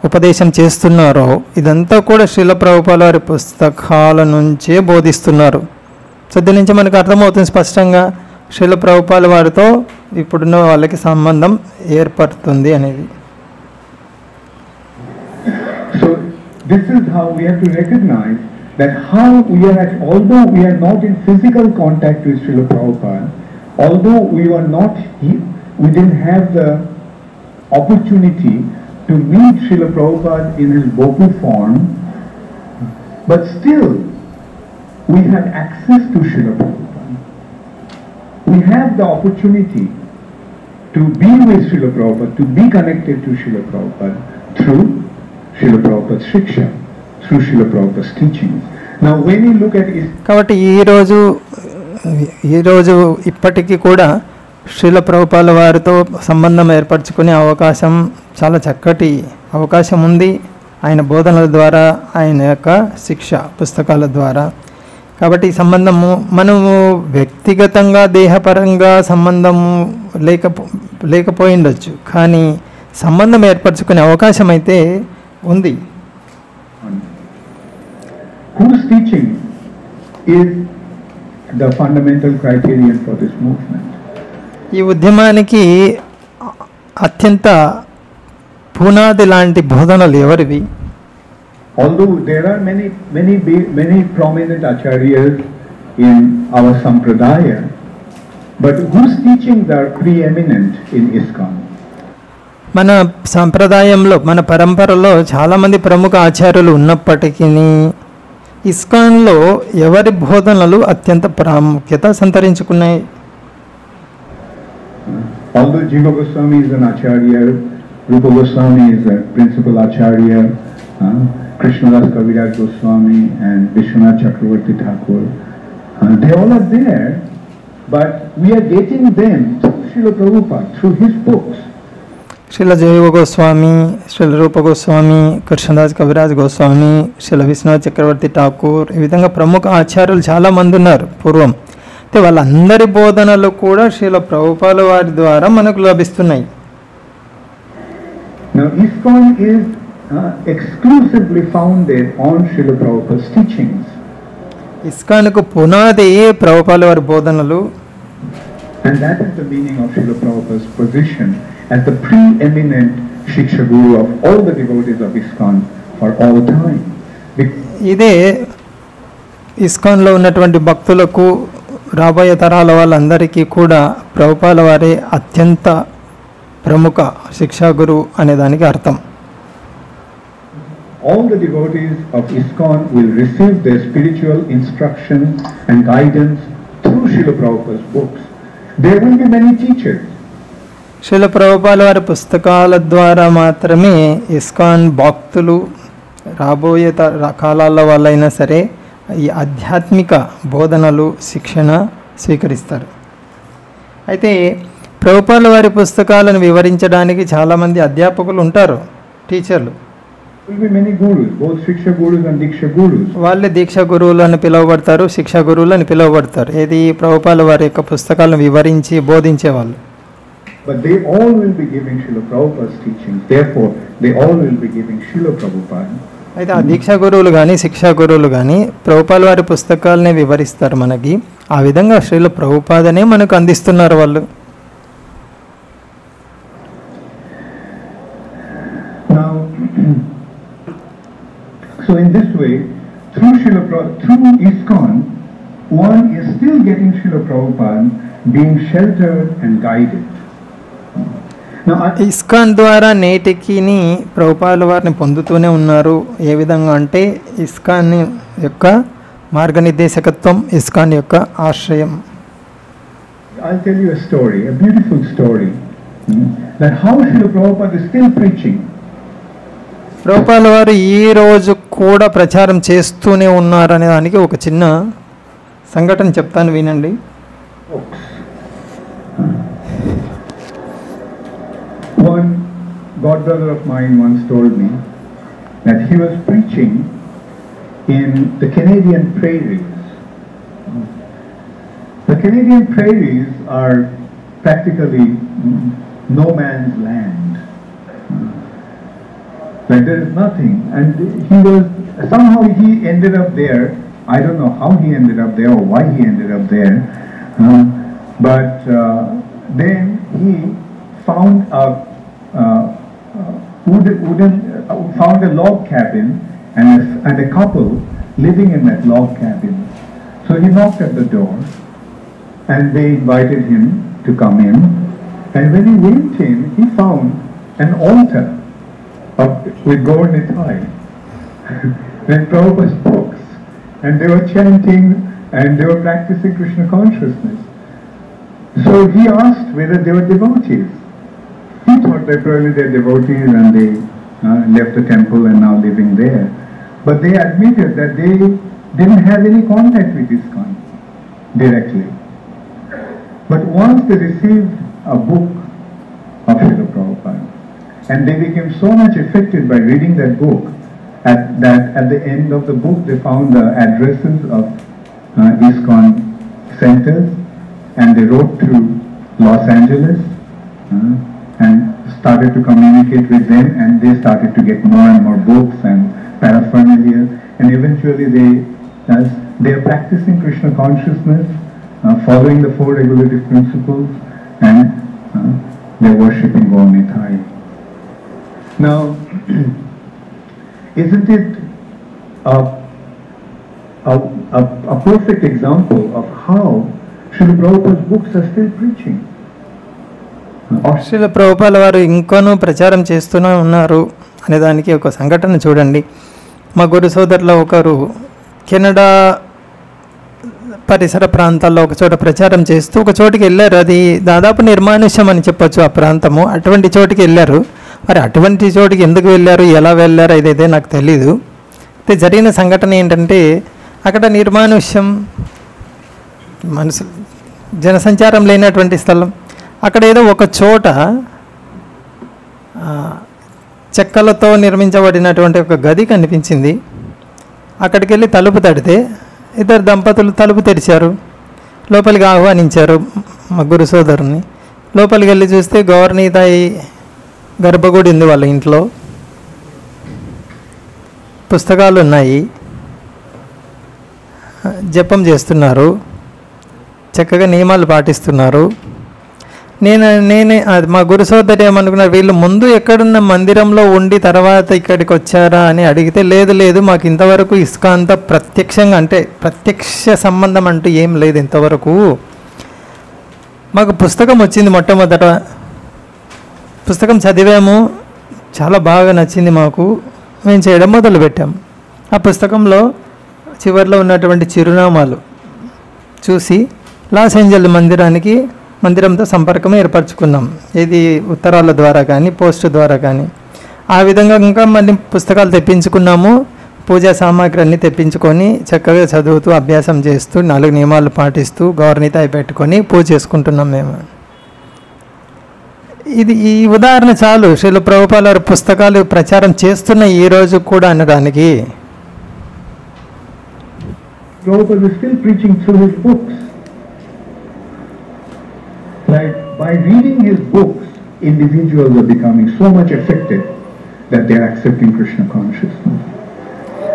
ఉపదేశం చేస్తున్నారో ఇదంతా కూడా శ్రీల ప్రభుపాదుల వారి పుస్తకాల నుంచే బోధిస్తున్నారు. సో దీని నుంచి మనకు అర్థమవుతుంది స్పష్టంగా శ్రీల ప్రభుపాదుల వారితో ఇప్పుడున్న వాళ్ళకి సంబంధం ఏర్పడుతుంది అనేది. So this is how we have to recognize that how we are although we are not in physical contact with Srila Prabhupada, although we are not we didn't have the opportunity to meet Srila Prabhupada in his Boku form, but still we had access to Srila Prabhupada. We have the opportunity to be with Srila Prabhupada, to be connected to Srila Prabhupada through Srila Prabhupada's shiksha, through Srila Prabhupada's teachings. Now when you look at his కాబట్టి ఈరోజు ఇప్పటికీ కూడా శ్రీల ప్రభుపాల వారితో సంబంధం ఏర్పరచుకునే అవకాశం చాలా చక్కటి అవకాశం ఉంది ఆయన బోధనల ద్వారా, ఆయన యొక్క శిక్ష పుస్తకాల ద్వారా. కాబట్టి ఈ సంబంధము మనము వ్యక్తిగతంగా దేహపరంగా సంబంధము లేకపోయిండొచ్చు, కానీ సంబంధం ఏర్పరచుకునే అవకాశం అయితే ఉంది. whose teaching is the fundamental criterion for this movement. ఈ ఉద్యమానికి అత్యంత పునాది లాంటి బోధనలు ఎవరివి? Although there are many prominent acharyas in our sampradaya, but whose teachings are preeminent in ISKCON? మన సంప్రదాయంలో, మన పరంపరలో చాలామంది ప్రముఖ ఆచార్యులు ఉన్నప్పటికీ ఇస్కాన్లో ఎవరి బోధనలు అత్యంత ప్రాముఖ్యత సంతరించుకున్నాయి? Although Jiva Goswami is an acharya, Rupa Goswami is a principal acharya, Krishnadas Kaviraj Goswami and Vishwanath Chakravarti Thakur, they all are there, but we are getting them through Srila Prabhupada, through his books. Srila జీవ గోస్వామి, శ్రీల రూప గోస్వామి, కృష్ణదాస్ కవిరాజ్ గోస్వామి, శ్రీల విశ్వనాథ్ చక్రవర్తి ఠాకూర్, ఈ విధంగా ప్రముఖ ఆచార్యులు చాలామంది ఉన్నారు పూర్వం. అయితే వాళ్ళందరి బోధనలు కూడా శ్రీల ప్రభుపాల వారి ద్వారా మనకు లభిస్తున్నాయి. Now ISKCON is exclusively founded on Srila Prabhupada's teachings. ఇస్కాన్కు పునాది ప్రభుపాల వారి బోధనలు. And that is the meaning of Srila Prabhupada's position as the preeminent Shiksha Guru of all the devotees of ISKCON for all time. ఇదే ఇస్కాన్లో ఉన్నటువంటి భక్తులకు, రాబోయే తరాల వాళ్ళందరికీ కూడా ప్రభుపాల వారే అత్యంత ప్రముఖ శిక్షా గురువు అనే దానికి అర్థం. All the devotees of ISKCON will receive their spiritual instruction and guidance through Srila Prabhupada's books. There will be many teachers. Srila ప్రభుపాల వారి పుస్తకాల ద్వారా మాత్రమే ఇస్కాన్ భక్తులు రాబోయే కాలాల్లో వాళ్ళైనా సరే ఈ ఆధ్యాత్మిక బోధనలు, శిక్షణ స్వీకరిస్తారు. అయితే ప్రభుపాల వారి పుస్తకాలను వివరించడానికి చాలామంది అధ్యాపకులు ఉంటారు, టీచర్లు. There will be many gurus, both Shiksha Gurus and Diksha Gurus. వాళ్ళే దీక్ష గురువులు అని పిలువబడతారు, శిక్షా గురువులు అని పిలువబడతారు. ఏది ప్రభుపాల వారి యొక్క పుస్తకాలను వివరించి బోధించేవాళ్ళు. But they all will be giving Srila Prabhupada's teachings. Therefore, they all will be giving Srila Prabhupada. అయితే ఆ దీక్షా గురువులు కానీ శిక్షా గురువులు కానీ ప్రభుపాల వారి పుస్తకాలనే వివరిస్తారు మనకి. ఆ విధంగా శ్రీల ప్రభుపాదనే మనకు అందిస్తున్నారు వాళ్ళు. Now, so in this way, through ISKCON, one is still getting Srila Prabhupada being sheltered and guided. ISKCON ద్వారా నేటికి ప్రభుపాల వారిని పొందుతూనే ఉన్నారు. ఏ విధంగా అంటే ఇస్కాన్ యొక్క మార్గనిర్దేశకత్వం, ఇస్కాన్ యొక్క ఆశ్రయం. I'll tell you a story, a beautiful story, that how Srila Prabhupada is still preaching. ప్రభుపాల వారు ఈ రోజు కూడా ప్రచారం చేస్తూనే ఉన్నారనే దానికి ఒక చిన్న సంఘటన చెప్తాను, వినండి. One godbrother of mine once told me that he was preaching in the Canadian prairies. The Canadian prairies are practically no man's land. Like there is nothing, and somehow he ended up there. I don't know how he ended up there or why he ended up there, but then he found found a log cabin and a couple living in that log cabin. So he knocked at the door, and they invited him to come in. And when he went in, he found an altar with Gaur Nitai and Prabhupada's books, and they were chanting and they were practicing Krishna consciousness. So he asked whether they were devotees. He thought that probably they're devotees and they left the temple and now living there. But they admitted that they didn't have any contact with ISKCON directly. But once they received a book of Srila Prabhupada, and they became so much affected by reading that book, at the end of the book they found the addresses of ISKCON centers, and they wrote to Los Angeles and started to communicate with them, and they started to get more and more books and paraphernalia, and eventually they are practicing Krishna consciousness, following the four regulative principles, and they are worshipping Gaur Nitai. Now, isn't it a perfect example of how Srila Prabhupada's books are still preaching? Srila ప్రభుపాల వారు ఇంకొనూ ప్రచారం చేస్తూనే ఉన్నారు అనే దానికి ఒక సంఘటన చూడండి. మా గురు సోదరుల ఒకరు కెనడా పరిసర ప్రాంతాల్లో ఒక చోట ప్రచారం చేస్తూ ఒక చోటికి వెళ్ళారు. అది దాదాపు నిర్మానుష్యం అని చెప్పొచ్చు ఆ ప్రాంతము. అటువంటి చోటికి వెళ్ళారు. మరి అటువంటి చోటికి ఎందుకు వెళ్ళారు, ఎలా వెళ్ళారు ఇదైతే నాకు తెలీదు. అయితే జరిగిన సంఘటన ఏంటంటే అక్కడ నిర్మానుష్యం, జనసంచారం లేనటువంటి స్థలం. అక్కడ ఏదో ఒక చోట చెక్కలతో నిర్మించబడినటువంటి ఒక గది కనిపించింది. అక్కడికి వెళ్ళి తలుపు తడితే ఇద్దరు దంపతులు తలుపు తెరిచారు. లోపలికి ఆహ్వానించారు మా గురు సోదరుని. లోపలికి వెళ్ళి చూస్తే గౌర్ నితాయి గర్భగుడి ఉంది వాళ్ళ ఇంట్లో. పుస్తకాలు ఉన్నాయి, జపం చేస్తున్నారు, చక్కగా నియమాలు పాటిస్తున్నారు. నేనే మా గురు సోదరు ఏమనుకున్నారు, వీళ్ళు ముందు ఎక్కడున్న మందిరంలో ఉండి తర్వాత ఇక్కడికి వచ్చారా అని అడిగితే లేదు మాకు ఇంతవరకు ఇస్కాన్తో ప్రత్యక్షంగా అంటే ప్రత్యక్ష సంబంధం అంటూ ఏం లేదు ఇంతవరకు. మాకు పుస్తకం వచ్చింది, మొట్టమొదట పుస్తకం చదివాము, చాలా బాగా నచ్చింది మాకు, మేము చేయడం మొదలుపెట్టాం. ఆ పుస్తకంలో చివరిలో ఉన్నటువంటి చిరునామాలు చూసి లాస్ ఏంజల్స్ మందిరంతో సంపర్కం ఏర్పరచుకున్నాం. ఇది ఉత్తరాల ద్వారా కానీ పోస్ట్ ద్వారా కానీ. ఆ విధంగా ఇంకా మళ్ళీ పుస్తకాలు తెప్పించుకున్నాము. పూజా సామాగ్రి అన్నీ తెప్పించుకొని చక్కగా చదువుతూ అభ్యాసం చేస్తూ 4 నియమాలు పాటిస్తూ గౌర్ నితాయి పెట్టుకొని పూజ చేసుకుంటున్నాం మేము. ఈ ఉదాహరణ చాలు శ్రీల ప్రభుపాల వారి పుస్తకాలు ప్రచారం చేస్తున్న ఈ రోజు కూడా అనడానికి. Prabhupada is still preaching through his books. Like by reading his books, individuals are becoming so much affected that they are accepting Krishna consciousness.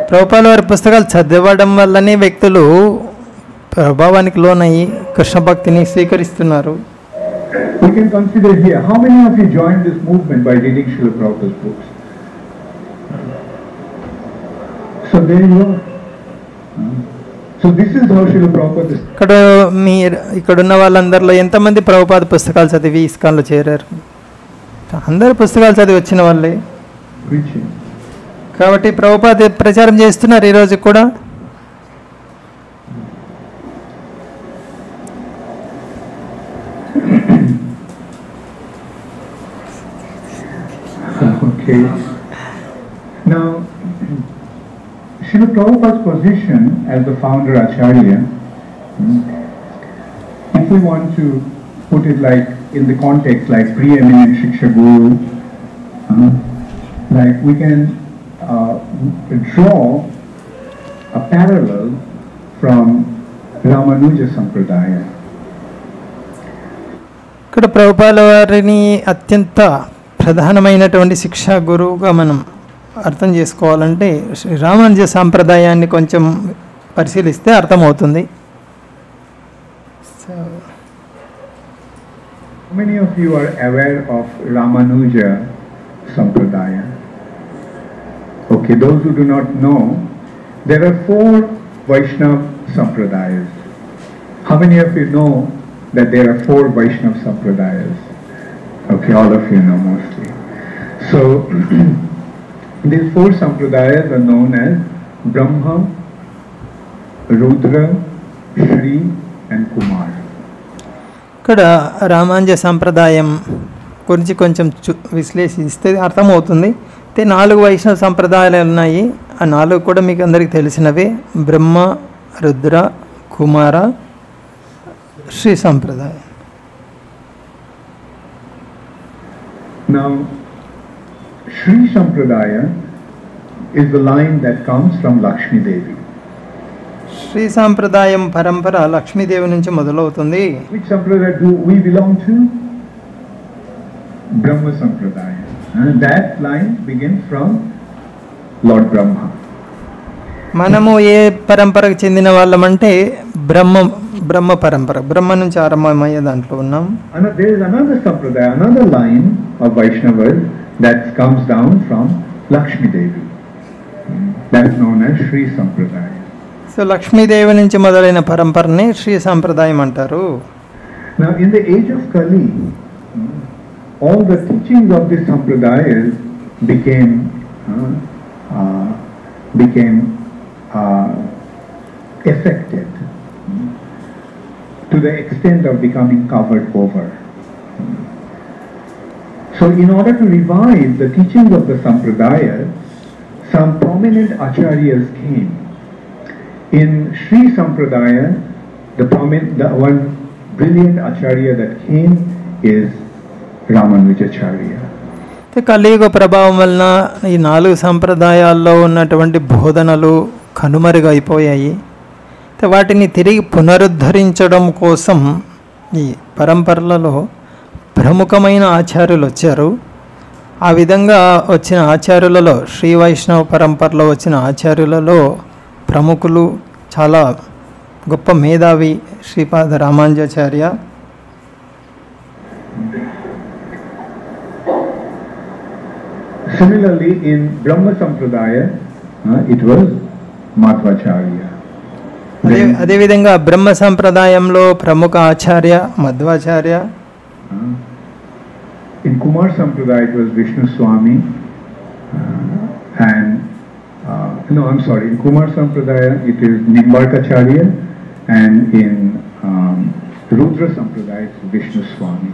ప్రభుపాల వారి పుస్తకాలు చదవడం వల్లనే వ్యక్తులు ప్రభావానికి లోనయ్యి కృష్ణ భక్తిని స్వీకరిస్తున్నారు. We can consider here, how many of you joined this movement by reading Srila Prabhupada's books? So there you are. So this is how Srila Prabhupada is. ఇక్కడున్న వాళ్ళందరిలో ఎంతమంది ప్రభుపాద పుస్తకాలు చదివి ఇస్కాన్లో చేరారు? అందరు పుస్తకాలు చదివి వచ్చిన వాళ్ళే. కాబట్టి ప్రభుపాద ప్రచారం చేస్తున్నారు ఈరోజు కూడా. Okay. Now, Srila Prabhupada's position as the founder Acharya, if we want to put it like in the context like preeminent Shiksha Guru, like we can draw a parallel from Ramanuja Sampradaya. ఇక్కడ ప్రభుపాల వారిని అత్యంత ప్రధానమైనటువంటి శిక్షా గురువుగా మనం అర్థం చేసుకోవాలంటే శ్రీ రామానుజ సాంప్రదాయాన్ని కొంచెం పరిశీలిస్తే అర్థమవుతుంది. How many of you are aware of Ramanuja Sampradaya? Okay, those who do not know, there are 4 Vaishnava Sampradayas. How many of you know that there are 4 Vaishnava Sampradayas? Okay, all of you know mostly. So these four sampradayas are known as Brahma, Rudra, Shri and Kumar. ఇక్కడ రామాంజ సంప్రదాయం గురించి కొంచెం విశ్లేషిస్తే అర్థమవుతుంది. అయితే 4 వైష్ణవ సంప్రదాయాలు ఉన్నాయి. ఆ 4 కూడా మీకు అందరికీ తెలిసినవే. బ్రహ్మ, రుద్ర, కుమార, శ్రీ సంప్రదాయం. Now, Shri Sampradaya is the line that comes from Lakshmi Devi. Shri సాంప్రదాయం పరంపర లక్ష్మీదేవి నుంచి మొదలవుతుంది. Which sampradaya do we belong to? Brahma Sampradaya. That line begins from Lord Brahma. మనము ఏ పరంపరకు చెందిన వాళ్ళమంటే బ్రహ్మ పరంపర, బ్రహ్మ నుంచి ఆరంభమయ్యే దాంట్లో ఉన్నాం. There is another sampradaya, another line of Vaishnavas that comes down from Lakshmi Devi. That is known as Shri Sampradaya. So Lakshmidevi నుంచి మొదలైన పరంపరని శ్రీ సాంప్రదాయం అంటారు. Now in the age of Kali, all the teachings of the sampradayas became affected to the extent of becoming covered over. So in order to revive the teachings of the sampradayas, some prominent acharyas came. In Shri Sampradaya, the one brilliant acharya that came is Ramanujacharya. కలియుగ ప్రభావం వలన ఈ 4 సంప్రదాయాల్లో ఉన్నటువంటి బోధనలు కనుమరుగైపోయాయి. వాటిని తిరిగి పునరుద్ధరించడం కోసం ఈ పరంపరలలో ప్రముఖమైన ఆచార్యులు వచ్చారు. ఆ విధంగా వచ్చిన ఆచార్యులలో శ్రీ వైష్ణవ పరంపరలో వచ్చిన ఆచార్యులలో ప్రముఖులు చాలా గొప్ప మేధావి Sripada Ramanujacharya. Similarly, in Brahma Sampradaya, it was Madhvacharya. అదేవిధంగా బ్రహ్మ సంప్రదాయంలో ప్రముఖ ఆచార్య Madhvacharya. In Kumar Sampradaya, it was Vishnu Swami, and in Kumar Sampradaya, it is Nimbarkacharya, and in Rudra Sampradaya, it's Vishnu Swami.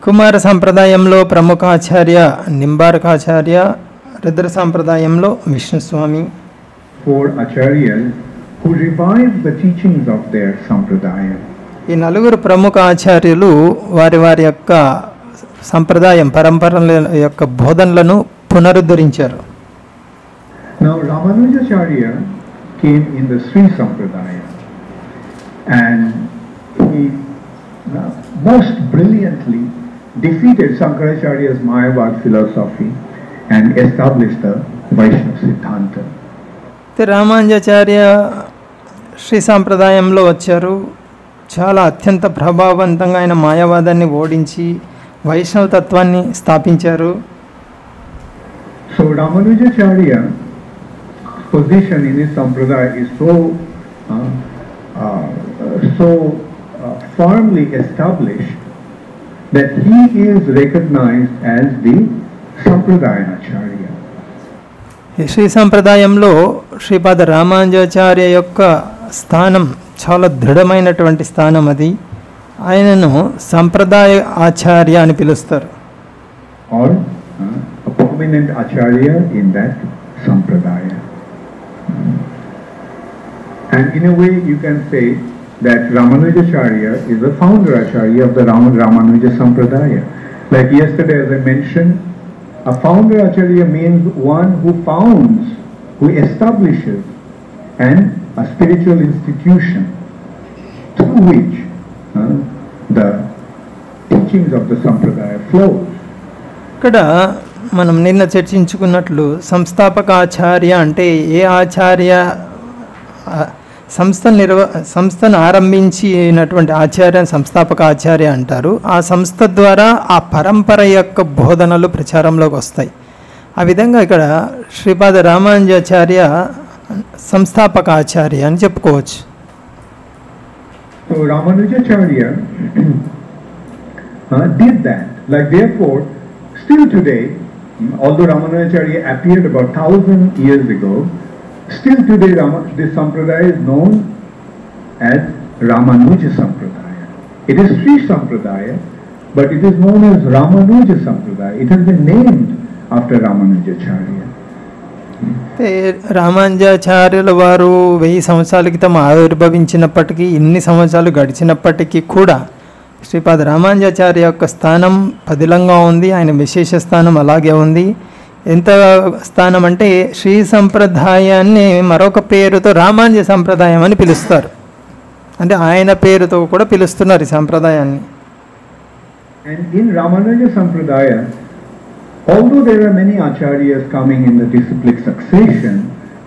కుమార సంప్రదాయంలో ప్రముఖ ఆచార్య నింబార్కాచార్య, రుద్ర సంప్రదాయంలో Vishnuswami. 4 acharyas who revived the teachings of their sampradaya. ఈ 4 ప్రముఖ ఆచార్యులు వారి యొక్క సంప్రదాయం పరంపరల యొక్క బోధనలను పునరుద్ధరించారు. Now Ramanujacharya came in the Sri Sampradaya, and he most brilliantly defeated Shankaracharya's Mayavad philosophy and established the Vaishnava Siddhanta. Ramanujacharya Shri సాంప్రదాయంలో వచ్చారు. చాలా అత్యంత ప్రభావవంతంగా ఆయన మాయావాదాన్ని ఓడించి వైష్ణవ తత్వాన్ని స్థాపించారు. So Ramanujacharya's position in his sampradaya is so firmly established that he is recognized as the Sampradaya Acharya. Shri సంప్రదాయంలో శ్రీపాద రామానుజాచార్య యొక్క స్థానం చాలా దృఢమైనటువంటి స్థానం. అది ఆయనను సంప్రదాయ ఆచార్య అని పిలుస్తారు. Or a prominent acharya in that sampradaya. And in a way you can say that Ramanujacharya is the founder acharya of the Ramanuja Sampradaya. Like yesterday, as I mentioned, a founder acharya means one who founds, who establishes a spiritual institution through which the teachings of the Sampradaya flows. ఇక్కడ మనం నిన్న చర్చించుకున్నట్లు సంస్థాపక ఆచార్య అంటే ఏ ఆచార్య సంస్థను ఆరంభించినటువంటి ఆచార్య సంస్థాపక ఆచార్య అంటారు. ఆ సంస్థ ద్వారా ఆ పరంపర యొక్క బోధనలు ప్రచారంలోకి వస్తాయి. ఆ విధంగా ఇక్కడ శ్రీపాద రామానుజాచార్య సంస్థాపక ఆచార్య అని చెప్పుకోవచ్చు. So Ramanujacharya did that. Like therefore, still today, although Ramanujacharya appeared about 1,000 years ago, still today this sampradaya is known as Ramanuja Sampradaya. It is Sri Sampradaya, but it is known as Ramanuja Sampradaya. It has been named after Ramanujacharya. రామానుజాచార్యుల వారు 1000 సంవత్సరాల క్రితం ఆవిర్భవించినప్పటికీ, ఇన్ని సంవత్సరాలు గడిచినప్పటికీ కూడా శ్రీపాద రామానుజాచార్య యొక్క స్థానం పదిలంగా ఉంది. ఆయన విశేష స్థానం అలాగే ఉంది. ఎంత స్థానం అంటే శ్రీ సంప్రదాయాన్ని మరొక పేరుతో రామానుజ సంప్రదాయం అని పిలుస్తారు. అంటే ఆయన పేరుతో కూడా పిలుస్తున్నారు ఈ సంప్రదాయాన్ని. And in Ramanuja Sampradaya, although there are many acharyas coming in the disciplic succession,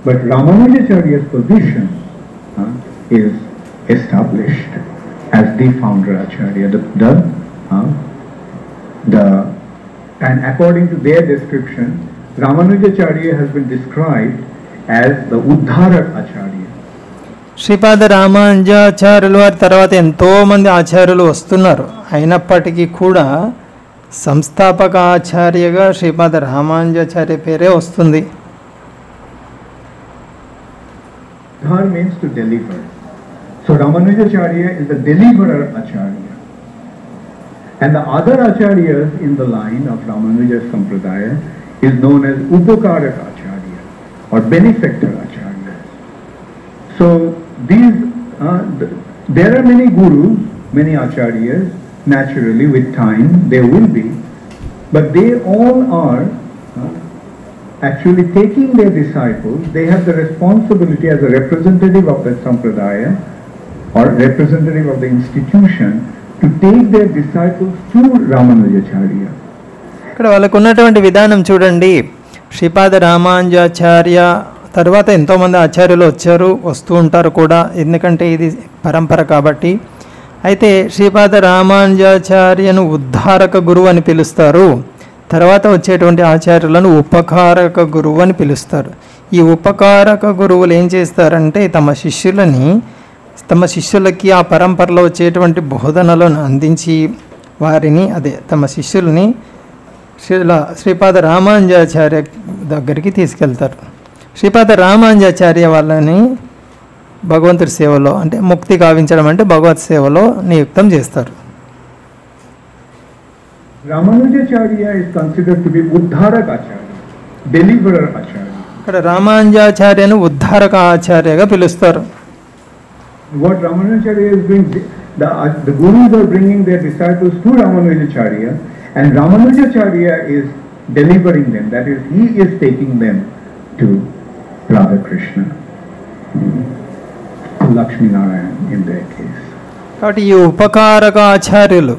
but Ramanujacharya's position is established as the founder acharya. And according to their description, Ramanujacharya has been described as the Uddharak acharya. Sripada రామానుజాచార్యుల వారి తర్వాత ఎంతోమంది ఆచార్యులు వస్తున్నారు. అయినప్పటికీ కూడా సంస్థాపక ఆచార్యగా శ్రీపాద రామానుజాచార్య పేరే వస్తుంది. Uddhar means to deliver. So Ramanujacharya is the deliverer acharya. And the other acharyas in the line of Ramanuja Sampradaya is known as Upakarak acharya or benefactor acharya. So these, there are many gurus, many acharyas. Naturally, with time, there will be, but they all are actually taking their disciples. They have the responsibility as a representative of the sampradaya or representative of the institution to take their disciples to Ramanujacharya. ఇక్కడ వాళ్ళకు ఉన్నటువంటి విధానం చూడండి. శ్రీపాద రామానుజాచార్య తర్వాత ఎంతోమంది ఆచార్యులు వస్తూ ఉంటారు కూడా, ఎందుకంటే ఇది పరంపర కాబట్టి. అయితే శ్రీపాద రామానుజాచార్యను ఉద్ధారక గురువు అని పిలుస్తారు. తర్వాత వచ్చేటువంటి ఆచార్యులను ఉపకారక గురువు అని పిలుస్తారు. ఈ ఉపకారక గురువులు ఏం చేస్తారంటే తమ శిష్యులకి ఆ పరంపరలో వచ్చేటువంటి బోధనలను అందించి వారిని తమ శిష్యుల్ని శ్రీపాద రామానుజాచార్య దగ్గరికి తీసుకెళ్తారు. శ్రీపాద రామానుజాచార్య వాళ్ళని భగవంతుడి సేవలో, అంటే ముక్తి కావించడం అంటే భగవత్ సేవలో నియుక్తం చేస్తారు. Ramanujacharya is considered to be Uddharak acharya, deliverer acharya. ఇక్కడ రామానుజాచార్యను ఉద్ధారక ఆచార్యగా పిలుస్తారు. What Ramanujacharya is doing, the gurus are bringing their disciples to Ramanujacharya, and Ramanujacharya is delivering them. That is, he is taking them to Radha Krishna, to Lakshmi Narayan in their case. కాబట్టి ఈ ఉపకారక ఆచార్యులు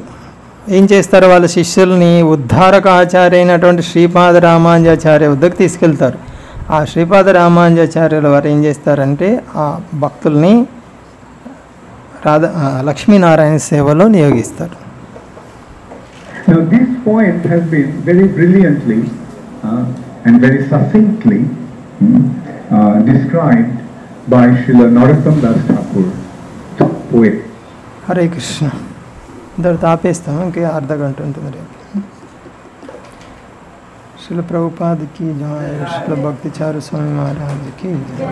ఏం చేస్తారు, వాళ్ళ శిష్యుల్ని ఉద్ధారక ఆచార్య అయినటువంటి శ్రీపాద రామానుజాచార్య వద్దకు తీసుకెళ్తారు. ఆ శ్రీపాద రామానుజాచార్యుల వారు ఏం చేస్తారంటే ఆ భక్తుల్ని లక్ష్మీనారాయణ సేవలో నియోగిస్తారు. Now this point has been very brilliantly and very succinctly described by Srila Narottam Das Thakur, poet. Hare Krishna. ఇద్దరు ఆపేస్తాం, ఇంకే అర్ధ గంట ఉంటుంది రేపు. శ్రీల ప్రభుపాద్ కి జయ, శ్రీల భక్తి చారు స్వామి మహారాజ్ కి జయ.